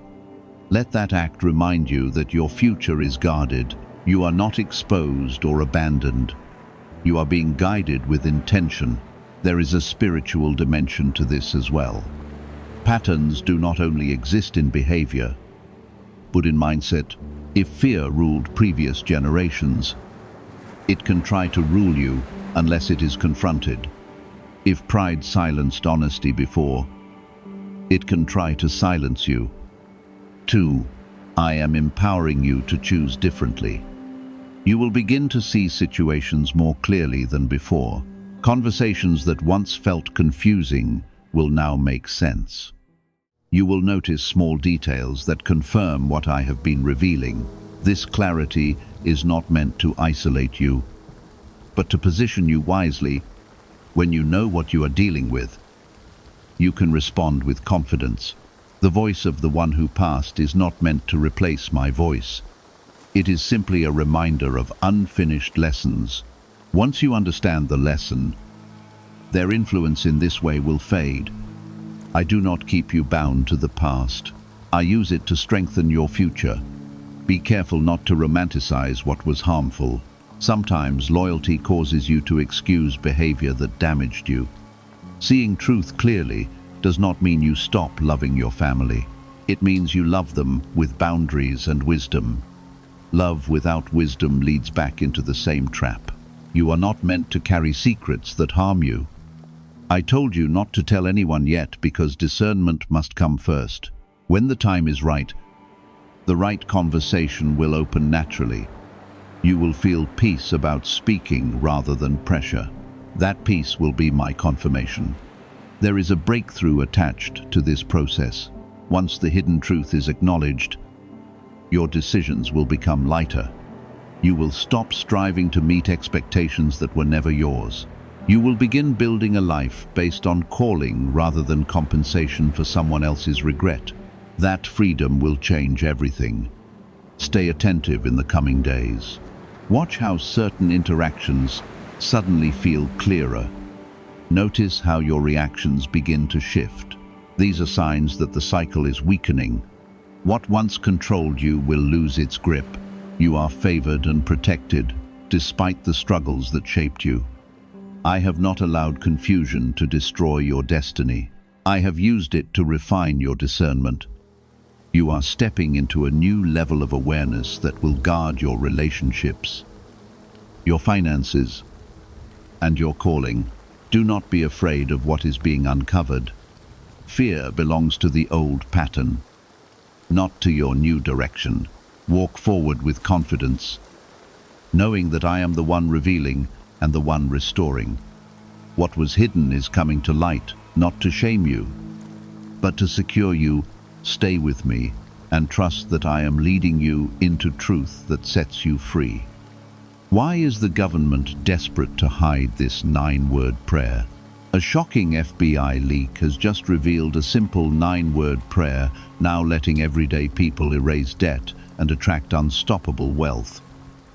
Let that act remind you that your future is guarded. You are not exposed or abandoned. You are being guided with intention. There is a spiritual dimension to this as well. Patterns do not only exist in behavior, but in mindset. If fear ruled previous generations, it can try to rule you unless it is confronted. If pride silenced honesty before, it can try to silence you. 2. I am empowering you to choose differently. You will begin to see situations more clearly than before. Conversations that once felt confusing will now make sense. You will notice small details that confirm what I have been revealing. This clarity is not meant to isolate you, but to position you wisely. When you know what you are dealing with, you can respond with confidence. The voice of the one who passed is not meant to replace my voice. It is simply a reminder of unfinished lessons. Once you understand the lesson, their influence in this way will fade. I do not keep you bound to the past. I use it to strengthen your future. Be careful not to romanticize what was harmful. Sometimes loyalty causes you to excuse behavior that damaged you. Seeing truth clearly does not mean you stop loving your family. It means you love them with boundaries and wisdom. Love without wisdom leads back into the same trap. You are not meant to carry secrets that harm you. I told you not to tell anyone yet because discernment must come first. When the time is right, the right conversation will open naturally. You will feel peace about speaking rather than pressure. That peace will be my confirmation. There is a breakthrough attached to this process. Once the hidden truth is acknowledged, your decisions will become lighter. You will stop striving to meet expectations that were never yours. You will begin building a life based on calling rather than compensation for someone else's regret. That freedom will change everything. Stay attentive in the coming days. Watch how certain interactions suddenly feel clearer. Notice how your reactions begin to shift. These are signs that the cycle is weakening. What once controlled you will lose its grip. You are favored and protected, despite the struggles that shaped you. I have not allowed confusion to destroy your destiny. I have used it to refine your discernment. You are stepping into a new level of awareness that will guard your relationships, your finances, and your calling. Do not be afraid of what is being uncovered. Fear belongs to the old pattern, not to your new direction. Walk forward with confidence, knowing that I am the one revealing and the one restoring. What was hidden is coming to light, not to shame you, but to secure you. Stay with me and trust that I am leading you into truth that sets you free. Why is the government desperate to hide this 9-word prayer? A shocking FBI leak has just revealed a simple 9-word prayer now letting everyday people erase debt and attract unstoppable wealth.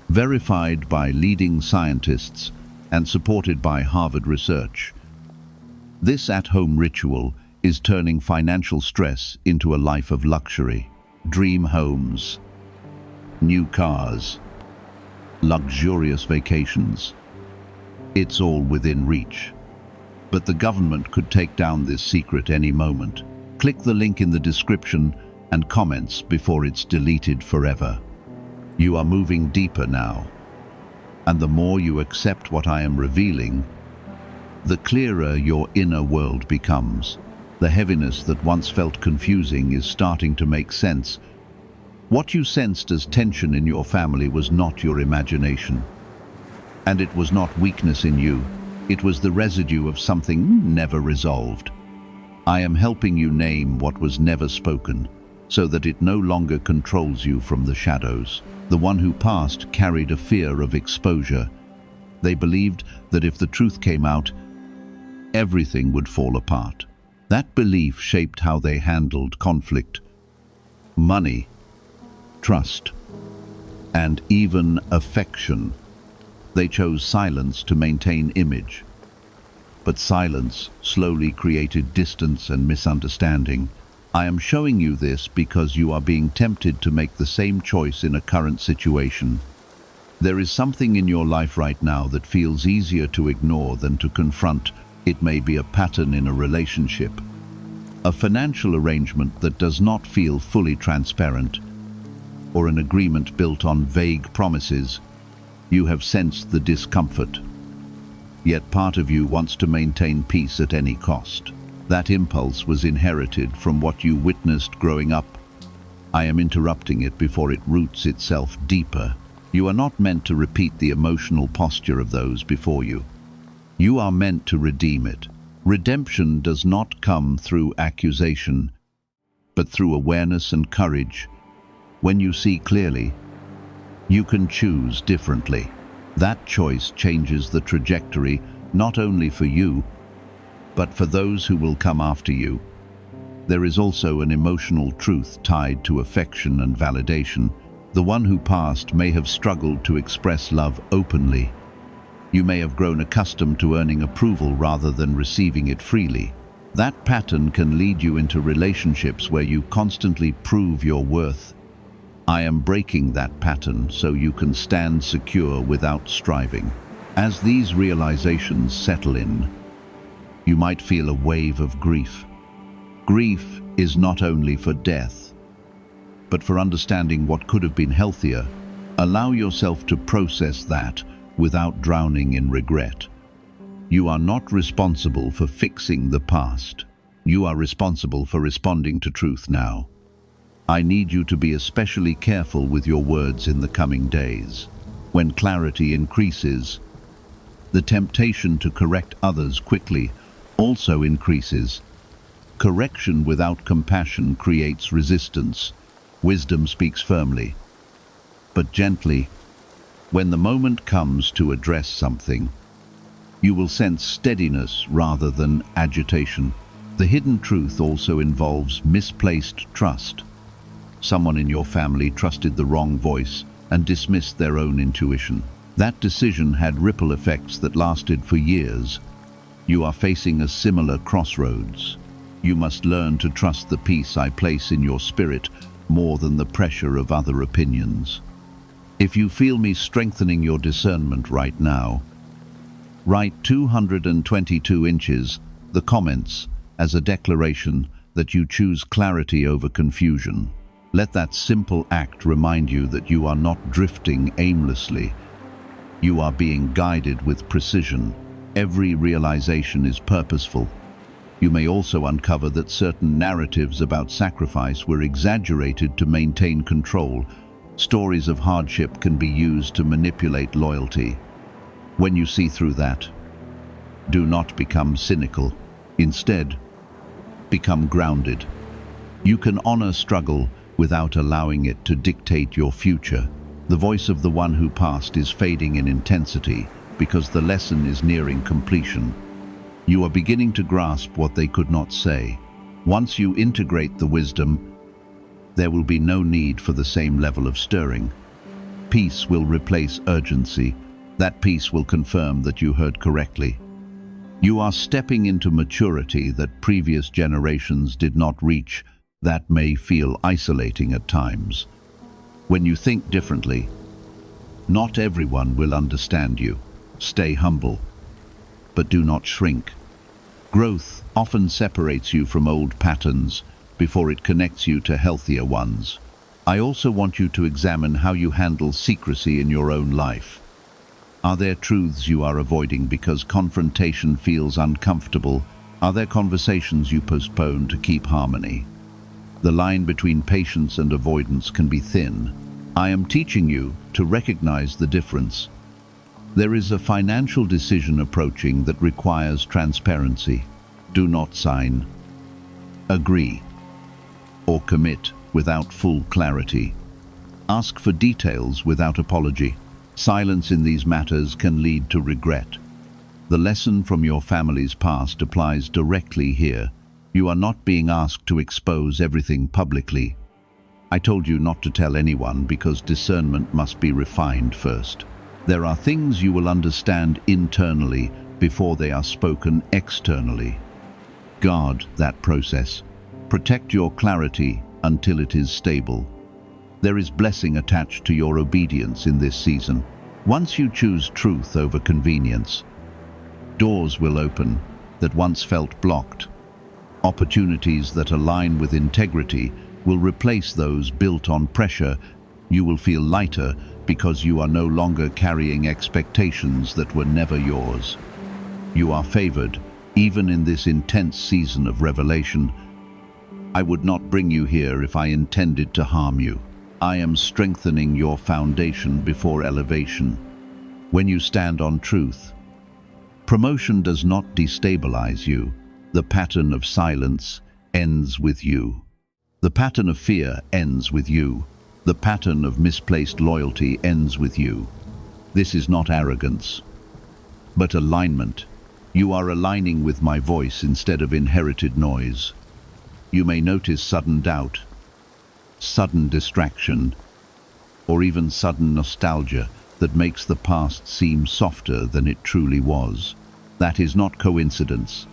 Verified by leading scientists and supported by Harvard research. This at-home ritual is turning financial stress into a life of luxury. Dream homes, new cars, luxurious vacations. It's all within reach. But the government could take down this secret any moment. Click the link in the description and comments before it's deleted forever. You are moving deeper now. And the more you accept what I am revealing, the clearer your inner world becomes. The heaviness that once felt confusing is starting to make sense. What you sensed as tension in your family was not your imagination. And it was not weakness in you. It was the residue of something never resolved. I am helping you name what was never spoken, so that it no longer controls you from the shadows. The one who passed carried a fear of exposure. They believed that if the truth came out, everything would fall apart. That belief shaped how they handled conflict, money, trust, and even affection. They chose silence to maintain image. But silence slowly created distance and misunderstanding. I am showing you this because you are being tempted to make the same choice in a current situation. There is something in your life right now that feels easier to ignore than to confront. It may be a pattern in a relationship, a financial arrangement that does not feel fully transparent, or an agreement built on vague promises. You have sensed the discomfort, yet part of you wants to maintain peace at any cost. That impulse was inherited from what you witnessed growing up. I am interrupting it before it roots itself deeper. You are not meant to repeat the emotional posture of those before you. You are meant to redeem it. Redemption does not come through accusation, but through awareness and courage. When you see clearly, you can choose differently. That choice changes the trajectory not only for you, but for those who will come after you. There is also an emotional truth tied to affection and validation. The one who passed may have struggled to express love openly. You may have grown accustomed to earning approval rather than receiving it freely. That pattern can lead you into relationships where you constantly prove your worth. I am breaking that pattern so you can stand secure without striving. As these realizations settle in, you might feel a wave of grief. Grief is not only for death, but for understanding what could have been healthier. Allow yourself to process that without drowning in regret. You are not responsible for fixing the past. You are responsible for responding to truth now. I need you to be especially careful with your words in the coming days. When clarity increases, the temptation to correct others quickly also increases. Correction without compassion creates resistance. Wisdom speaks firmly, but gently. When the moment comes to address something, you will sense steadiness rather than agitation. The hidden truth also involves misplaced trust. Someone in your family trusted the wrong voice and dismissed their own intuition. That decision had ripple effects that lasted for years. You are facing a similar crossroads. You must learn to trust the peace I place in your spirit more than the pressure of other opinions. If you feel me strengthening your discernment right now, write 222 inches, the comments, as a declaration that you choose clarity over confusion. Let that simple act remind you that you are not drifting aimlessly. You are being guided with precision. Every realization is purposeful. You may also uncover that certain narratives about sacrifice were exaggerated to maintain control. Stories of hardship can be used to manipulate loyalty. When you see through that, do not become cynical. Instead, become grounded. You can honor struggle without allowing it to dictate your future. The voice of the one who passed is fading in intensity because the lesson is nearing completion. You are beginning to grasp what they could not say. Once you integrate the wisdom, there will be no need for the same level of stirring. Peace will replace urgency. That peace will confirm that you heard correctly. You are stepping into maturity that previous generations did not reach. That may feel isolating at times. When you think differently, not everyone will understand you. Stay humble, but do not shrink. Growth often separates you from old patterns before it connects you to healthier ones. I also want you to examine how you handle secrecy in your own life. Are there truths you are avoiding because confrontation feels uncomfortable? Are there conversations you postpone to keep harmony? The line between patience and avoidance can be thin. I am teaching you to recognize the difference. There is a financial decision approaching that requires transparency. Do not sign, agree, or commit without full clarity. Ask for details without apology. Silence in these matters can lead to regret. The lesson from your family's past applies directly here. You are not being asked to expose everything publicly. I told you not to tell anyone because discernment must be refined first. There are things you will understand internally before they are spoken externally. Guard that process. Protect your clarity until it is stable. There is blessing attached to your obedience in this season. Once you choose truth over convenience, doors will open that once felt blocked. Opportunities that align with integrity will replace those built on pressure. You will feel lighter because you are no longer carrying expectations that were never yours. You are favored, even in this intense season of revelation. I would not bring you here if I intended to harm you. I am strengthening your foundation before elevation. When you stand on truth, promotion does not destabilize you. The pattern of silence ends with you. The pattern of fear ends with you. The pattern of misplaced loyalty ends with you. This is not arrogance, but alignment. You are aligning with my voice instead of inherited noise. You may notice sudden doubt, sudden distraction, or even sudden nostalgia that makes the past seem softer than it truly was. That is not coincidence.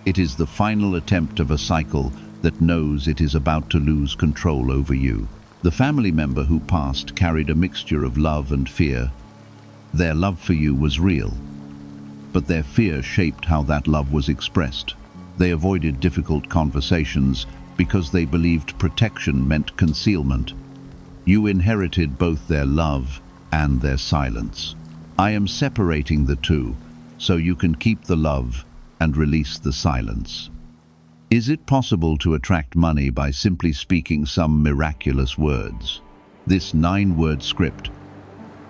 It is the final attempt of a cycle that knows it is about to lose control over you. The family member who passed carried a mixture of love and fear. Their love for you was real, but their fear shaped how that love was expressed. They avoided difficult conversations because they believed protection meant concealment. You inherited both their love and their silence. I am separating the two so you can keep the love and release the silence. Is it possible to attract money by simply speaking some miraculous words? This 9-word script,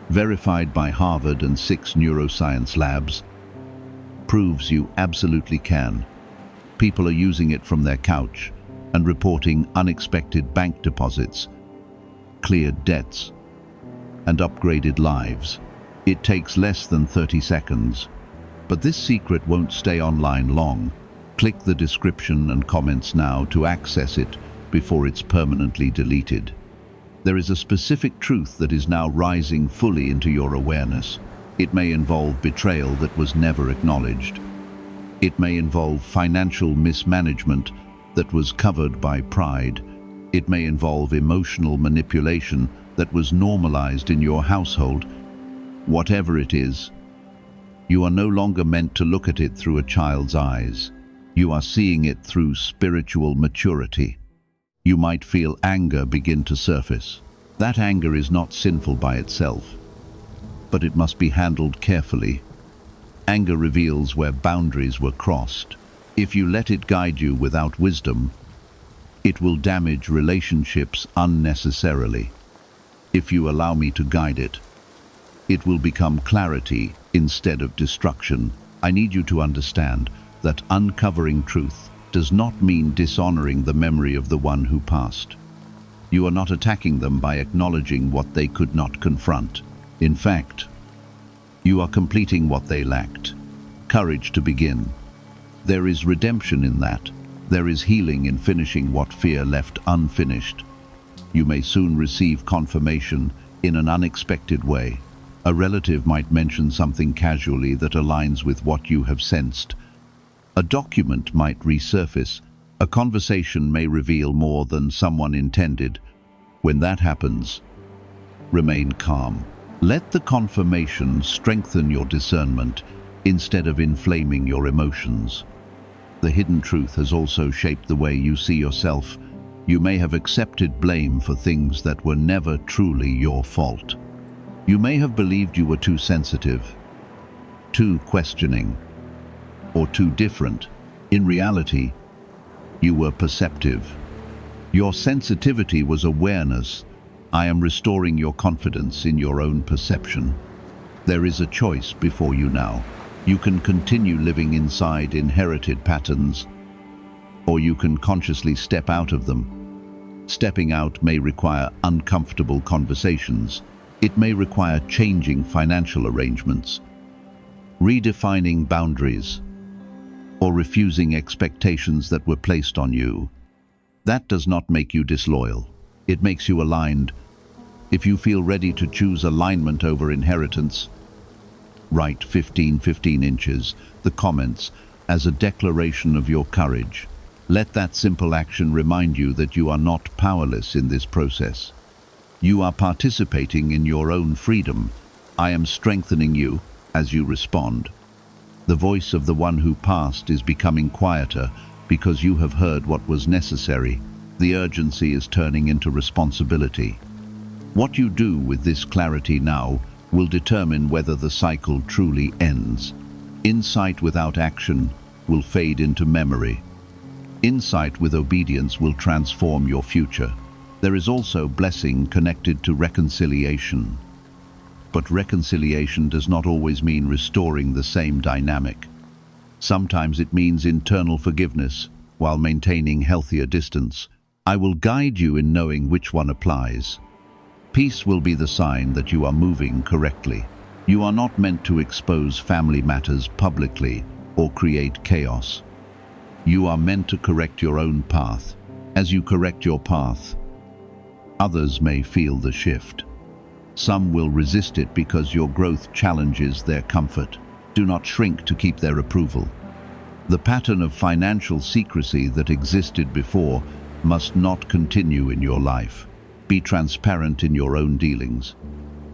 verified by Harvard and 6 neuroscience labs, proves you absolutely can. People are using it from their couch and reporting unexpected bank deposits, cleared debts, and upgraded lives. It takes less than 30 seconds. But this secret won't stay online long. Click the description and comments now to access it before it's permanently deleted. There is a specific truth that is now rising fully into your awareness. It may involve betrayal that was never acknowledged. It may involve financial mismanagement that was covered by pride. It may involve emotional manipulation that was normalized in your household. Whatever it is, you are no longer meant to look at it through a child's eyes. You are seeing it through spiritual maturity. You might feel anger begin to surface. That anger is not sinful by itself, but it must be handled carefully. Anger reveals where boundaries were crossed. If you let it guide you without wisdom, it will damage relationships unnecessarily. If you allow me to guide it, it will become clarity instead of destruction. I need you to understand that uncovering truth does not mean dishonoring the memory of the one who passed. You are not attacking them by acknowledging what they could not confront. In fact, you are completing what they lacked. Courage to begin. There is redemption in that. There is healing in finishing what fear left unfinished. You may soon receive confirmation in an unexpected way. A relative might mention something casually that aligns with what you have sensed. A document might resurface. A conversation may reveal more than someone intended. When that happens, remain calm. Let the confirmation strengthen your discernment instead of inflaming your emotions. The hidden truth has also shaped the way you see yourself. You may have accepted blame for things that were never truly your fault. You may have believed you were too sensitive, too questioning, or too different. In reality, you were perceptive. Your sensitivity was awareness. I am restoring your confidence in your own perception. There is a choice before you now. You can continue living inside inherited patterns, or you can consciously step out of them. Stepping out may require uncomfortable conversations. It may require changing financial arrangements, redefining boundaries, or refusing expectations that were placed on you. That does not make you disloyal. It makes you aligned. If you feel ready to choose alignment over inheritance, write 15 inches, the comments, as a declaration of your courage. Let that simple action remind you that you are not powerless in this process. You are participating in your own freedom. I am strengthening you as you respond. The voice of the one who passed is becoming quieter because you have heard what was necessary. The urgency is turning into responsibility. What you do with this clarity now will determine whether the cycle truly ends. Insight without action will fade into memory. Insight with obedience will transform your future. There is also blessing connected to reconciliation. But reconciliation does not always mean restoring the same dynamic. Sometimes it means internal forgiveness while maintaining healthier distance. I will guide you in knowing which one applies. Peace will be the sign that you are moving correctly. You are not meant to expose family matters publicly or create chaos. You are meant to correct your own path. As you correct your path, others may feel the shift. Some will resist it because your growth challenges their comfort. Do not shrink to keep their approval. The pattern of financial secrecy that existed before must not continue in your life. Be transparent in your own dealings.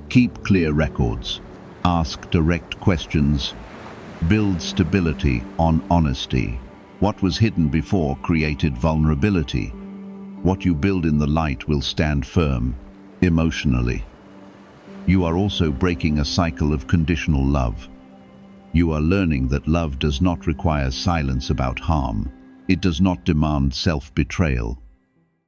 Keep clear records. Ask direct questions. Build stability on honesty. What was hidden before created vulnerability. What you build in the light will stand firm, emotionally. You are also breaking a cycle of conditional love. You are learning that love does not require silence about harm. It does not demand self-betrayal.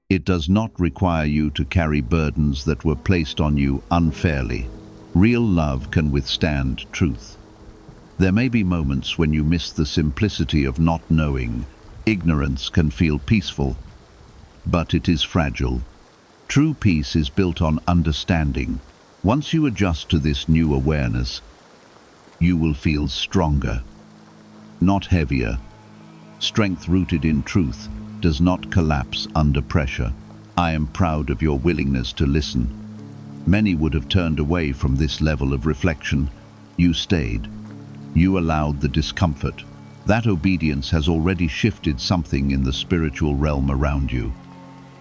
It does not require you to carry burdens that were placed on you unfairly. Real love can withstand truth. There may be moments when you miss the simplicity of not knowing. Ignorance can feel peaceful, but it is fragile. True peace is built on understanding. Once you adjust to this new awareness, you will feel stronger, not heavier. Strength rooted in truth does not collapse under pressure. I am proud of your willingness to listen. Many would have turned away from this level of reflection. You stayed. You allowed the discomfort. That obedience has already shifted something in the spiritual realm around you.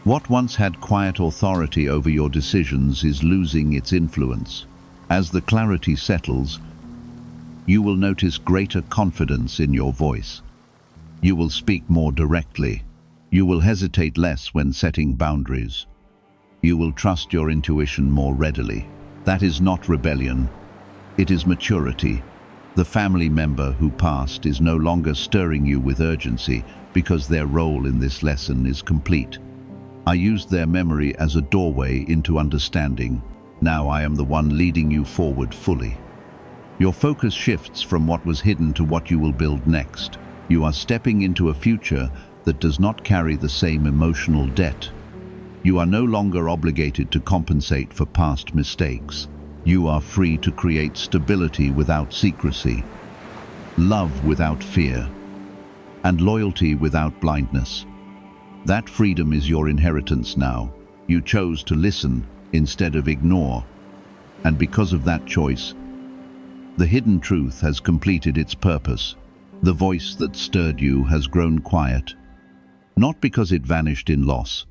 What once had quiet authority over your decisions is losing its influence. As the clarity settles, you will notice greater confidence in your voice. You will speak more directly. You will hesitate less when setting boundaries. You will trust your intuition more readily. That is not rebellion. It is maturity. The family member who passed is no longer stirring you with urgency because their role in this lesson is complete. I used their memory as a doorway into understanding. Now I am the one leading you forward fully. Your focus shifts from what was hidden to what you will build next. You are stepping into a future that does not carry the same emotional debt. You are no longer obligated to compensate for past mistakes. You are free to create stability without secrecy, love without fear, and loyalty without blindness. That freedom is your inheritance now. You chose to listen instead of ignore, and because of that choice, the hidden truth has completed its purpose. The voice that stirred you has grown quiet, not because it vanished in loss,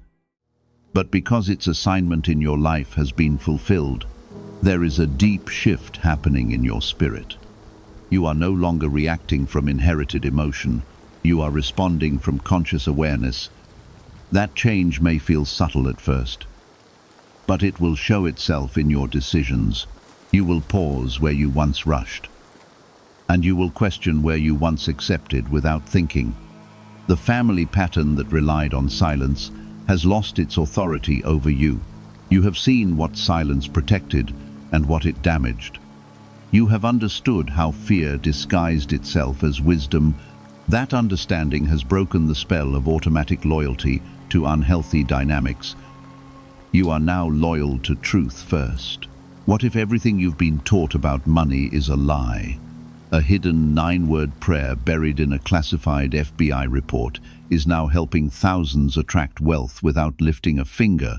but because its assignment in your life has been fulfilled. There is a deep shift happening in your spirit. You are no longer reacting from inherited emotion. You are responding from conscious awareness. That change may feel subtle at first, but it will show itself in your decisions. You will pause where you once rushed, and you will question where you once accepted without thinking. The family pattern that relied on silence has lost its authority over you. You have seen what silence protected and what it damaged. You have understood how fear disguised itself as wisdom. That understanding has broken the spell of automatic loyalty to unhealthy dynamics. You are now loyal to truth first. What if everything you've been taught about money is a lie? A hidden 9-word prayer buried in a classified FBI report is now helping thousands attract wealth without lifting a finger.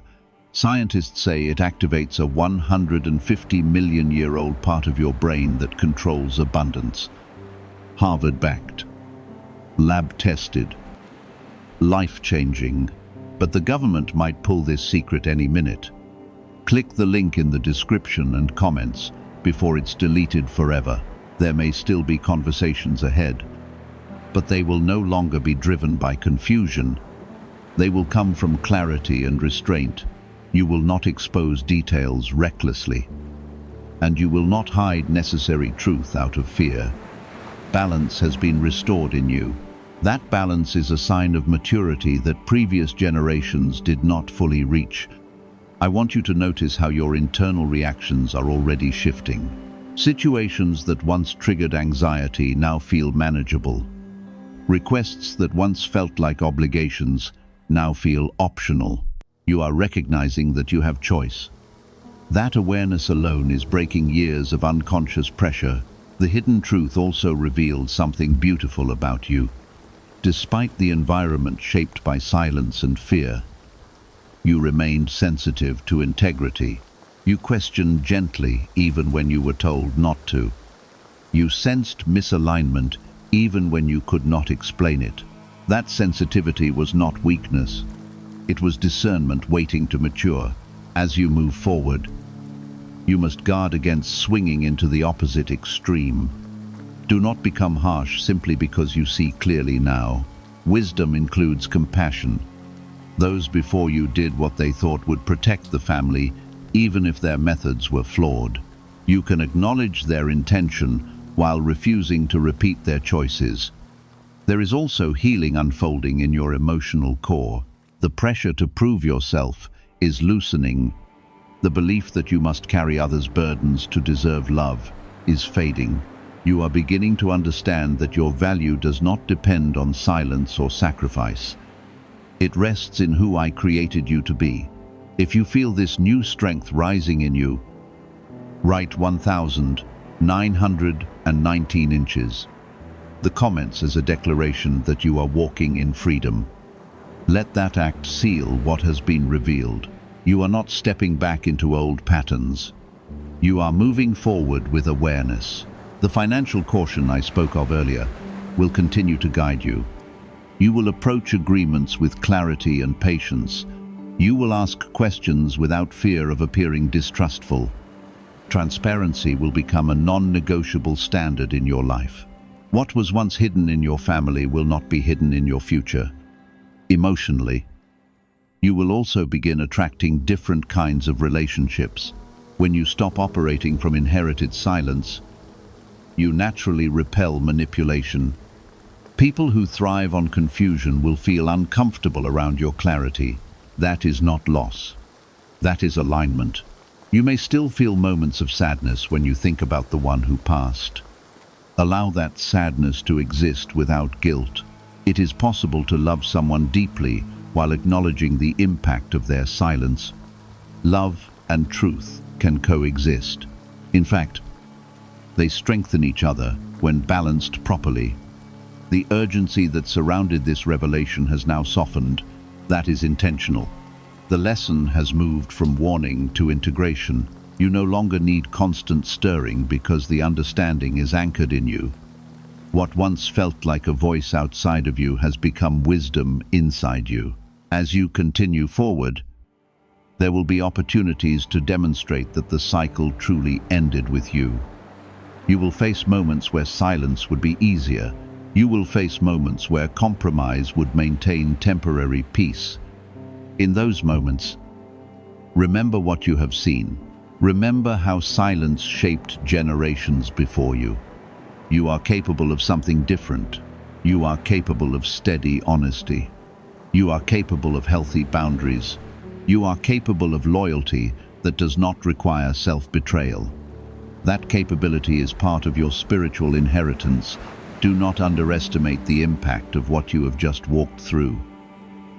Scientists say it activates a 150-million-year-old part of your brain that controls abundance. Harvard-backed, lab-tested, life-changing. But the government might pull this secret any minute. Click the link in the description and comments before it's deleted forever. There may still be conversations ahead, but they will no longer be driven by confusion. They will come from clarity and restraint. You will not expose details recklessly, and you will not hide necessary truth out of fear. Balance has been restored in you. That balance is a sign of maturity that previous generations did not fully reach. I want you to notice how your internal reactions are already shifting. Situations that once triggered anxiety now feel manageable. Requests that once felt like obligations now feel optional. You are recognizing that you have choice. That awareness alone is breaking years of unconscious pressure. The hidden truth also revealed something beautiful about you. Despite the environment shaped by silence and fear, you remained sensitive to integrity. You questioned gently even when you were told not to. You sensed misalignment even when you could not explain it. That sensitivity was not weakness. It was discernment waiting to mature. As you move forward, you must guard against swinging into the opposite extreme. Do not become harsh simply because you see clearly now. Wisdom includes compassion. Those before you did what they thought would protect the family, even if their methods were flawed. You can acknowledge their intention while refusing to repeat their choices. There is also healing unfolding in your emotional core. The pressure to prove yourself is loosening. The belief that you must carry others' burdens to deserve love is fading. You are beginning to understand that your value does not depend on silence or sacrifice. It rests in who I created you to be. If you feel this new strength rising in you, write 1,919 inches. The comments as a declaration that you are walking in freedom. Let that act seal what has been revealed. You are not stepping back into old patterns. You are moving forward with awareness. The financial caution I spoke of earlier will continue to guide you. You will approach agreements with clarity and patience. You will ask questions without fear of appearing distrustful. Transparency will become a non-negotiable standard in your life. What was once hidden in your family will not be hidden in your future. Emotionally, you will also begin attracting different kinds of relationships. When you stop operating from inherited silence, you naturally repel manipulation. People who thrive on confusion will feel uncomfortable around your clarity. That is not loss. That is alignment. You may still feel moments of sadness when you think about the one who passed. Allow that sadness to exist without guilt. It is possible to love someone deeply while acknowledging the impact of their silence. Love and truth can coexist. In fact, they strengthen each other when balanced properly. The urgency that surrounded this revelation has now softened. That is intentional. The lesson has moved from warning to integration. You no longer need constant stirring because the understanding is anchored in you. What once felt like a voice outside of you has become wisdom inside you. As you continue forward, there will be opportunities to demonstrate that the cycle truly ended with you. You will face moments where silence would be easier. You will face moments where compromise would maintain temporary peace. In those moments, remember what you have seen. Remember how silence shaped generations before you. You are capable of something different. You are capable of steady honesty. You are capable of healthy boundaries. You are capable of loyalty that does not require self-betrayal. That capability is part of your spiritual inheritance. Do not underestimate the impact of what you have just walked through.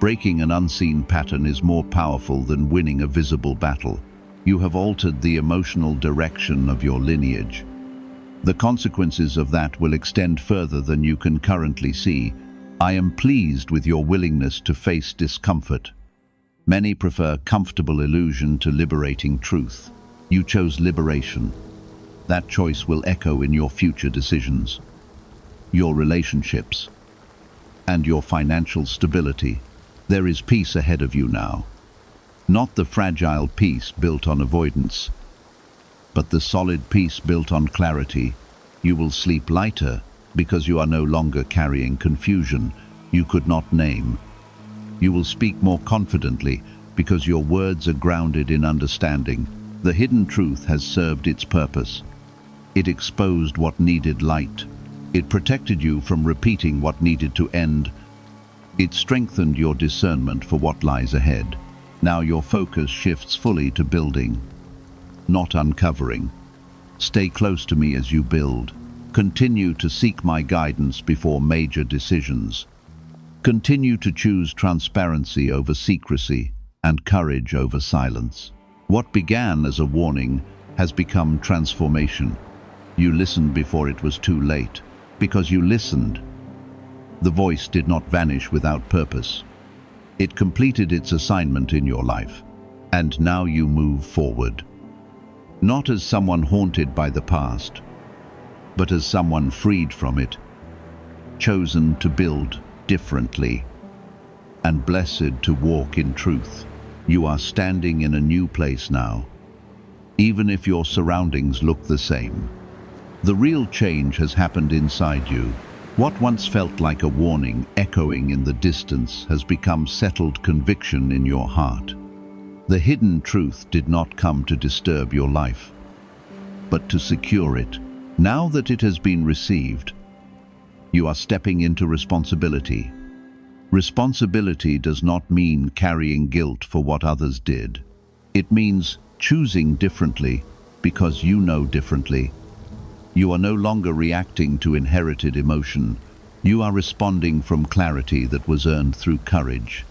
Breaking an unseen pattern is more powerful than winning a visible battle. You have altered the emotional direction of your lineage. The consequences of that will extend further than you can currently see. I am pleased with your willingness to face discomfort. Many prefer comfortable illusion to liberating truth. You chose liberation. That choice will echo in your future decisions, your relationships, and your financial stability. There is peace ahead of you now. Not the fragile peace built on avoidance, but the solid peace built on clarity. You will sleep lighter because you are no longer carrying confusion you could not name. You will speak more confidently because your words are grounded in understanding. The hidden truth has served its purpose. It exposed what needed light. It protected you from repeating what needed to end. It strengthened your discernment for what lies ahead. Now your focus shifts fully to building, not uncovering. Stay close to me as you build. Continue to seek my guidance before major decisions. Continue to choose transparency over secrecy and courage over silence. What began as a warning has become transformation. You listened before it was too late. Because you listened, the voice did not vanish without purpose. It completed its assignment in your life, and now you move forward. Not as someone haunted by the past, but as someone freed from it, chosen to build differently, and blessed to walk in truth. You are standing in a new place now, even if your surroundings look the same. The real change has happened inside you. What once felt like a warning echoing in the distance has become settled conviction in your heart. The hidden truth did not come to disturb your life, but to secure it. Now that it has been received, you are stepping into responsibility. Responsibility does not mean carrying guilt for what others did. It means choosing differently because you know differently. You are no longer reacting to inherited emotion. You are responding from clarity that was earned through courage.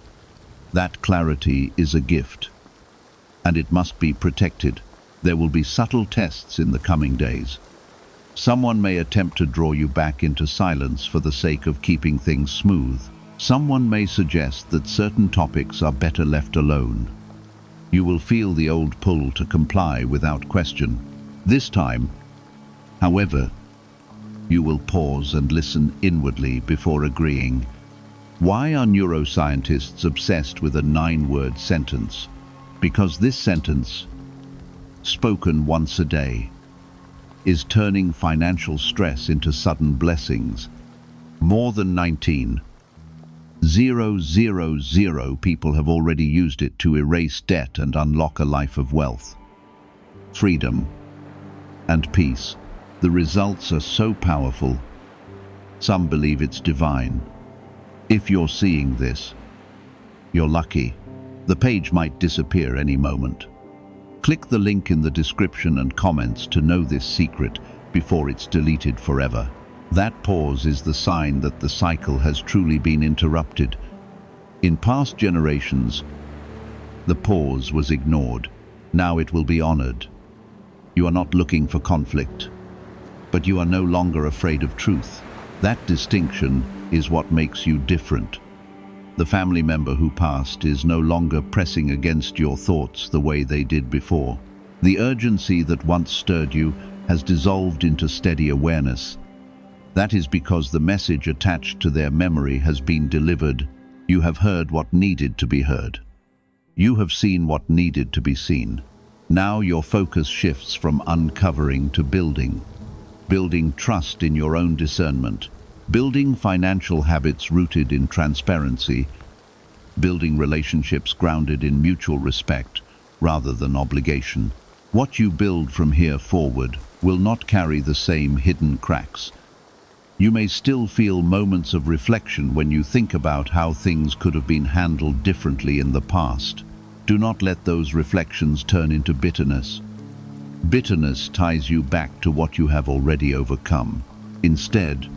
That clarity is a gift, and it must be protected. There will be subtle tests in the coming days. Someone may attempt to draw you back into silence for the sake of keeping things smooth. Someone may suggest that certain topics are better left alone. You will feel the old pull to comply without question. This time, however, you will pause and listen inwardly before agreeing. Why are neuroscientists obsessed with a 9-word sentence? Because this sentence, spoken once a day, is turning financial stress into sudden blessings. More than 19,000 people have already used it to erase debt and unlock a life of wealth, freedom, and peace. The results are so powerful, some believe it's divine. If you're seeing this, you're lucky. The page might disappear any moment. Click the link in the description and comments to know this secret before it's deleted forever. That pause is the sign that the cycle has truly been interrupted. In past generations, the pause was ignored. Now it will be honored. You are not looking for conflict, but you are no longer afraid of truth. That distinction is what makes you different. The family member who passed is no longer pressing against your thoughts the way they did before. The urgency that once stirred you has dissolved into steady awareness. That is because the message attached to their memory has been delivered. You have heard what needed to be heard. You have seen what needed to be seen. Now your focus shifts from uncovering to building. Building trust in your own discernment. Building financial habits rooted in transparency. Building relationships grounded in mutual respect rather than obligation. What you build from here forward will not carry the same hidden cracks. You may still feel moments of reflection when you think about how things could have been handled differently in the past. Do not let those reflections turn into bitterness. Bitterness ties you back to what you have already overcome. Instead,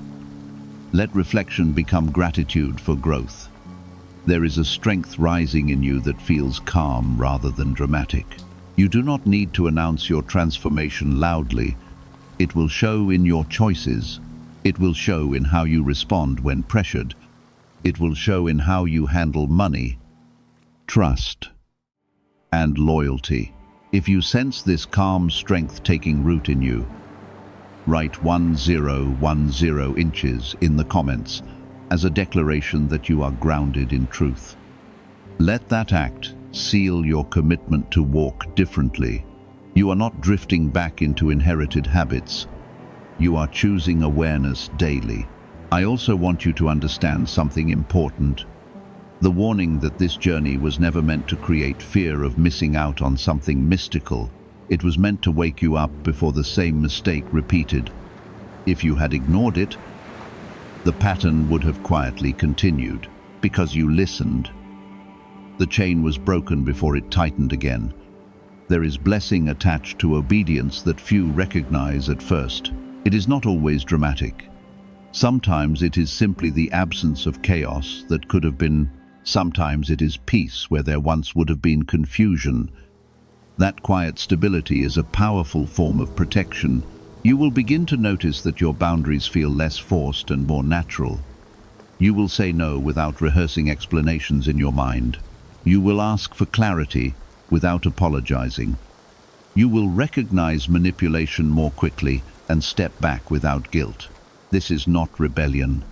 let reflection become gratitude for growth. There is a strength rising in you that feels calm rather than dramatic. You do not need to announce your transformation loudly. It will show in your choices. It will show in how you respond when pressured. It will show in how you handle money, trust, and loyalty. If you sense this calm strength taking root in you, write 1010 inches in the comments as a declaration that you are grounded in truth. Let that act seal your commitment to walk differently. You are not drifting back into inherited habits. You are choosing awareness daily. I also want you to understand something important. The warning that this journey was never meant to create fear of missing out on something mystical. It was meant to wake you up before the same mistake repeated. If you had ignored it, the pattern would have quietly continued. Because you listened, the chain was broken before it tightened again. There is blessing attached to obedience that few recognize at first. It is not always dramatic. Sometimes it is simply the absence of chaos that could have been. Sometimes it is peace where there once would have been confusion. That quiet stability is a powerful form of protection. You will begin to notice that your boundaries feel less forced and more natural. You will say no without rehearsing explanations in your mind. You will ask for clarity without apologizing. You will recognize manipulation more quickly and step back without guilt. This is not rebellion.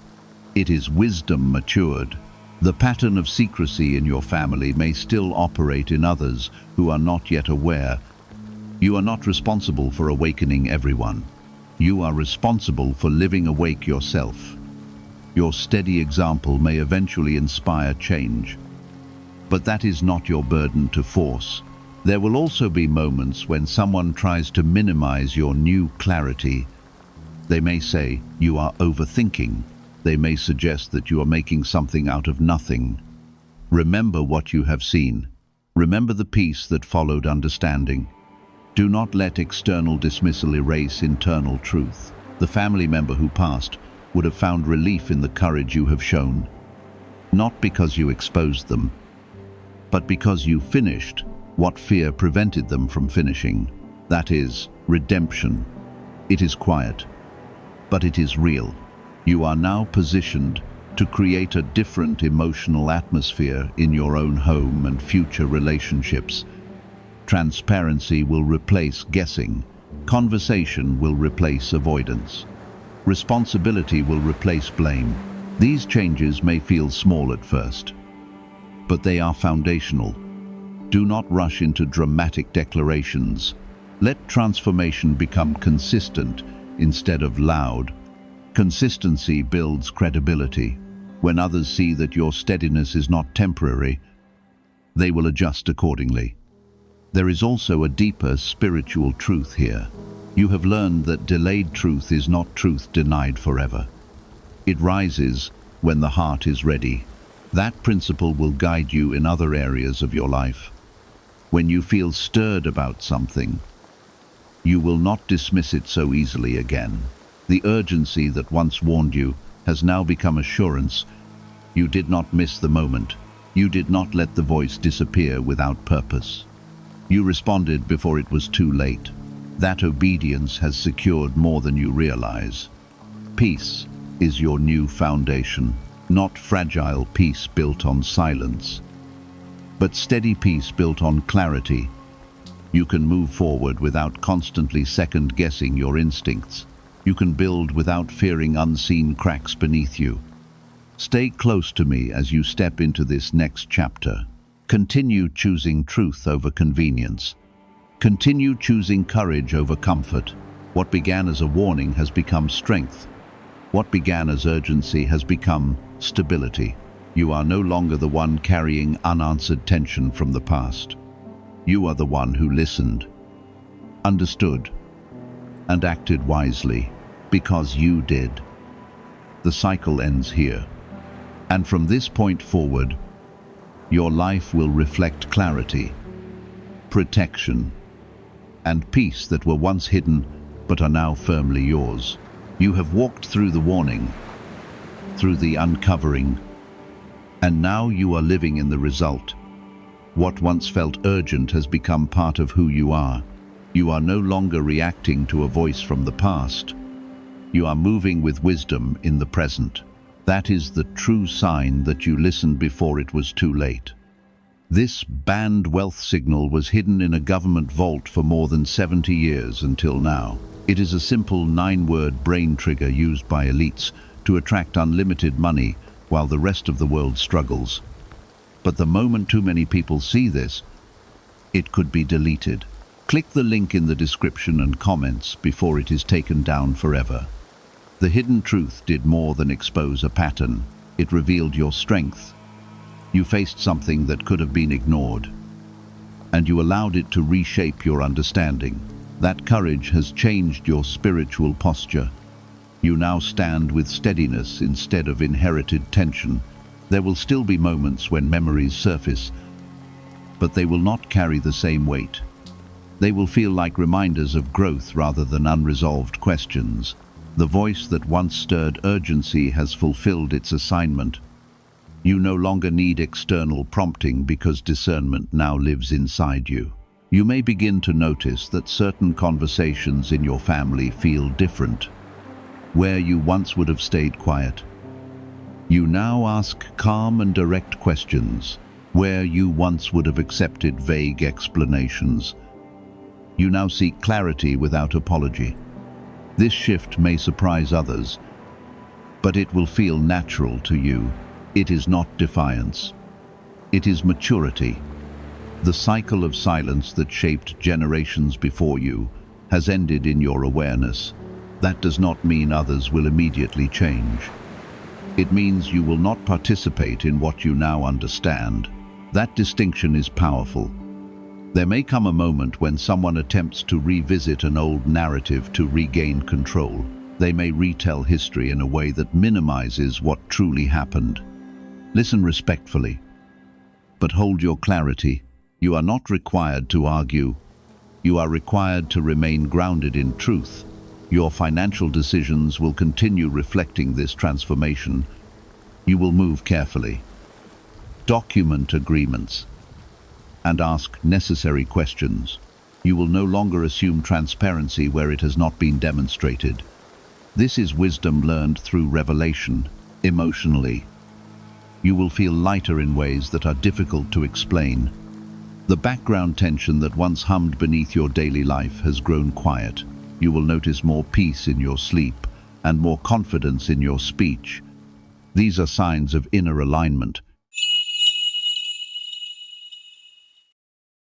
It is wisdom matured. The pattern of secrecy in your family may still operate in others who are not yet aware. You are not responsible for awakening everyone. You are responsible for living awake yourself. Your steady example may eventually inspire change, but that is not your burden to force. There will also be moments when someone tries to minimize your new clarity. They may say you are overthinking. They may suggest that you are making something out of nothing. Remember what you have seen. Remember the peace that followed understanding. Do not let external dismissal erase internal truth. The family member who passed would have found relief in the courage you have shown, not because you exposed them, but because you finished what fear prevented them from finishing. That is redemption. It is quiet, but it is real. You are now positioned to create a different emotional atmosphere in your own home and future relationships. Transparency will replace guessing. Conversation will replace avoidance. Responsibility will replace blame. These changes may feel small at first, but they are foundational. Do not rush into dramatic declarations. Let transformation become consistent instead of loud. Consistency builds credibility. When others see that your steadiness is not temporary, they will adjust accordingly. There is also a deeper spiritual truth here. You have learned that delayed truth is not truth denied forever. It rises when the heart is ready. That principle will guide you in other areas of your life. When you feel stirred about something, you will not dismiss it so easily again. The urgency that once warned you has now become assurance. You did not miss the moment. You did not let the voice disappear without purpose. You responded before it was too late. That obedience has secured more than you realize. Peace is your new foundation, not fragile peace built on silence, but steady peace built on clarity. You can move forward without constantly second-guessing your instincts. You can build without fearing unseen cracks beneath you. Stay close to me as you step into this next chapter. Continue choosing truth over convenience. Continue choosing courage over comfort. What began as a warning has become strength. What began as urgency has become stability. You are no longer the one carrying unanswered tension from the past. You are the one who listened, understood, and acted wisely, because you did. The cycle ends here. And from this point forward, your life will reflect clarity, protection, and peace that were once hidden but are now firmly yours. You have walked through the warning, through the uncovering, and now you are living in the result. What once felt urgent has become part of who you are. You are no longer reacting to a voice from the past. You are moving with wisdom in the present. That is the true sign that you listened before it was too late. This banned wealth signal was hidden in a government vault for more than 70 years until now. It is a simple 9-word brain trigger used by elites to attract unlimited money while the rest of the world struggles. But the moment too many people see this, it could be deleted. Click the link in the description and comments before it is taken down forever. The hidden truth did more than expose a pattern. It revealed your strength. You faced something that could have been ignored, and you allowed it to reshape your understanding. That courage has changed your spiritual posture. You now stand with steadiness instead of inherited tension. There will still be moments when memories surface, but they will not carry the same weight. They will feel like reminders of growth rather than unresolved questions. The voice that once stirred urgency has fulfilled its assignment. You no longer need external prompting because discernment now lives inside you. You may begin to notice that certain conversations in your family feel different. Where you once would have stayed quiet, you now ask calm and direct questions. Where you once would have accepted vague explanations, you now seek clarity without apology. This shift may surprise others, but it will feel natural to you. It is not defiance. It is maturity. The cycle of silence that shaped generations before you has ended in your awareness. That does not mean others will immediately change. It means you will not participate in what you now understand. That distinction is powerful. There may come a moment when someone attempts to revisit an old narrative to regain control. They may retell history in a way that minimizes what truly happened. Listen respectfully, but hold your clarity. You are not required to argue. You are required to remain grounded in truth. Your financial decisions will continue reflecting this transformation. You will move carefully, document agreements, and ask necessary questions. You will no longer assume transparency where it has not been demonstrated. This is wisdom learned through revelation. Emotionally, you will feel lighter in ways that are difficult to explain. The background tension that once hummed beneath your daily life has grown quiet. You will notice more peace in your sleep and more confidence in your speech. These are signs of inner alignment,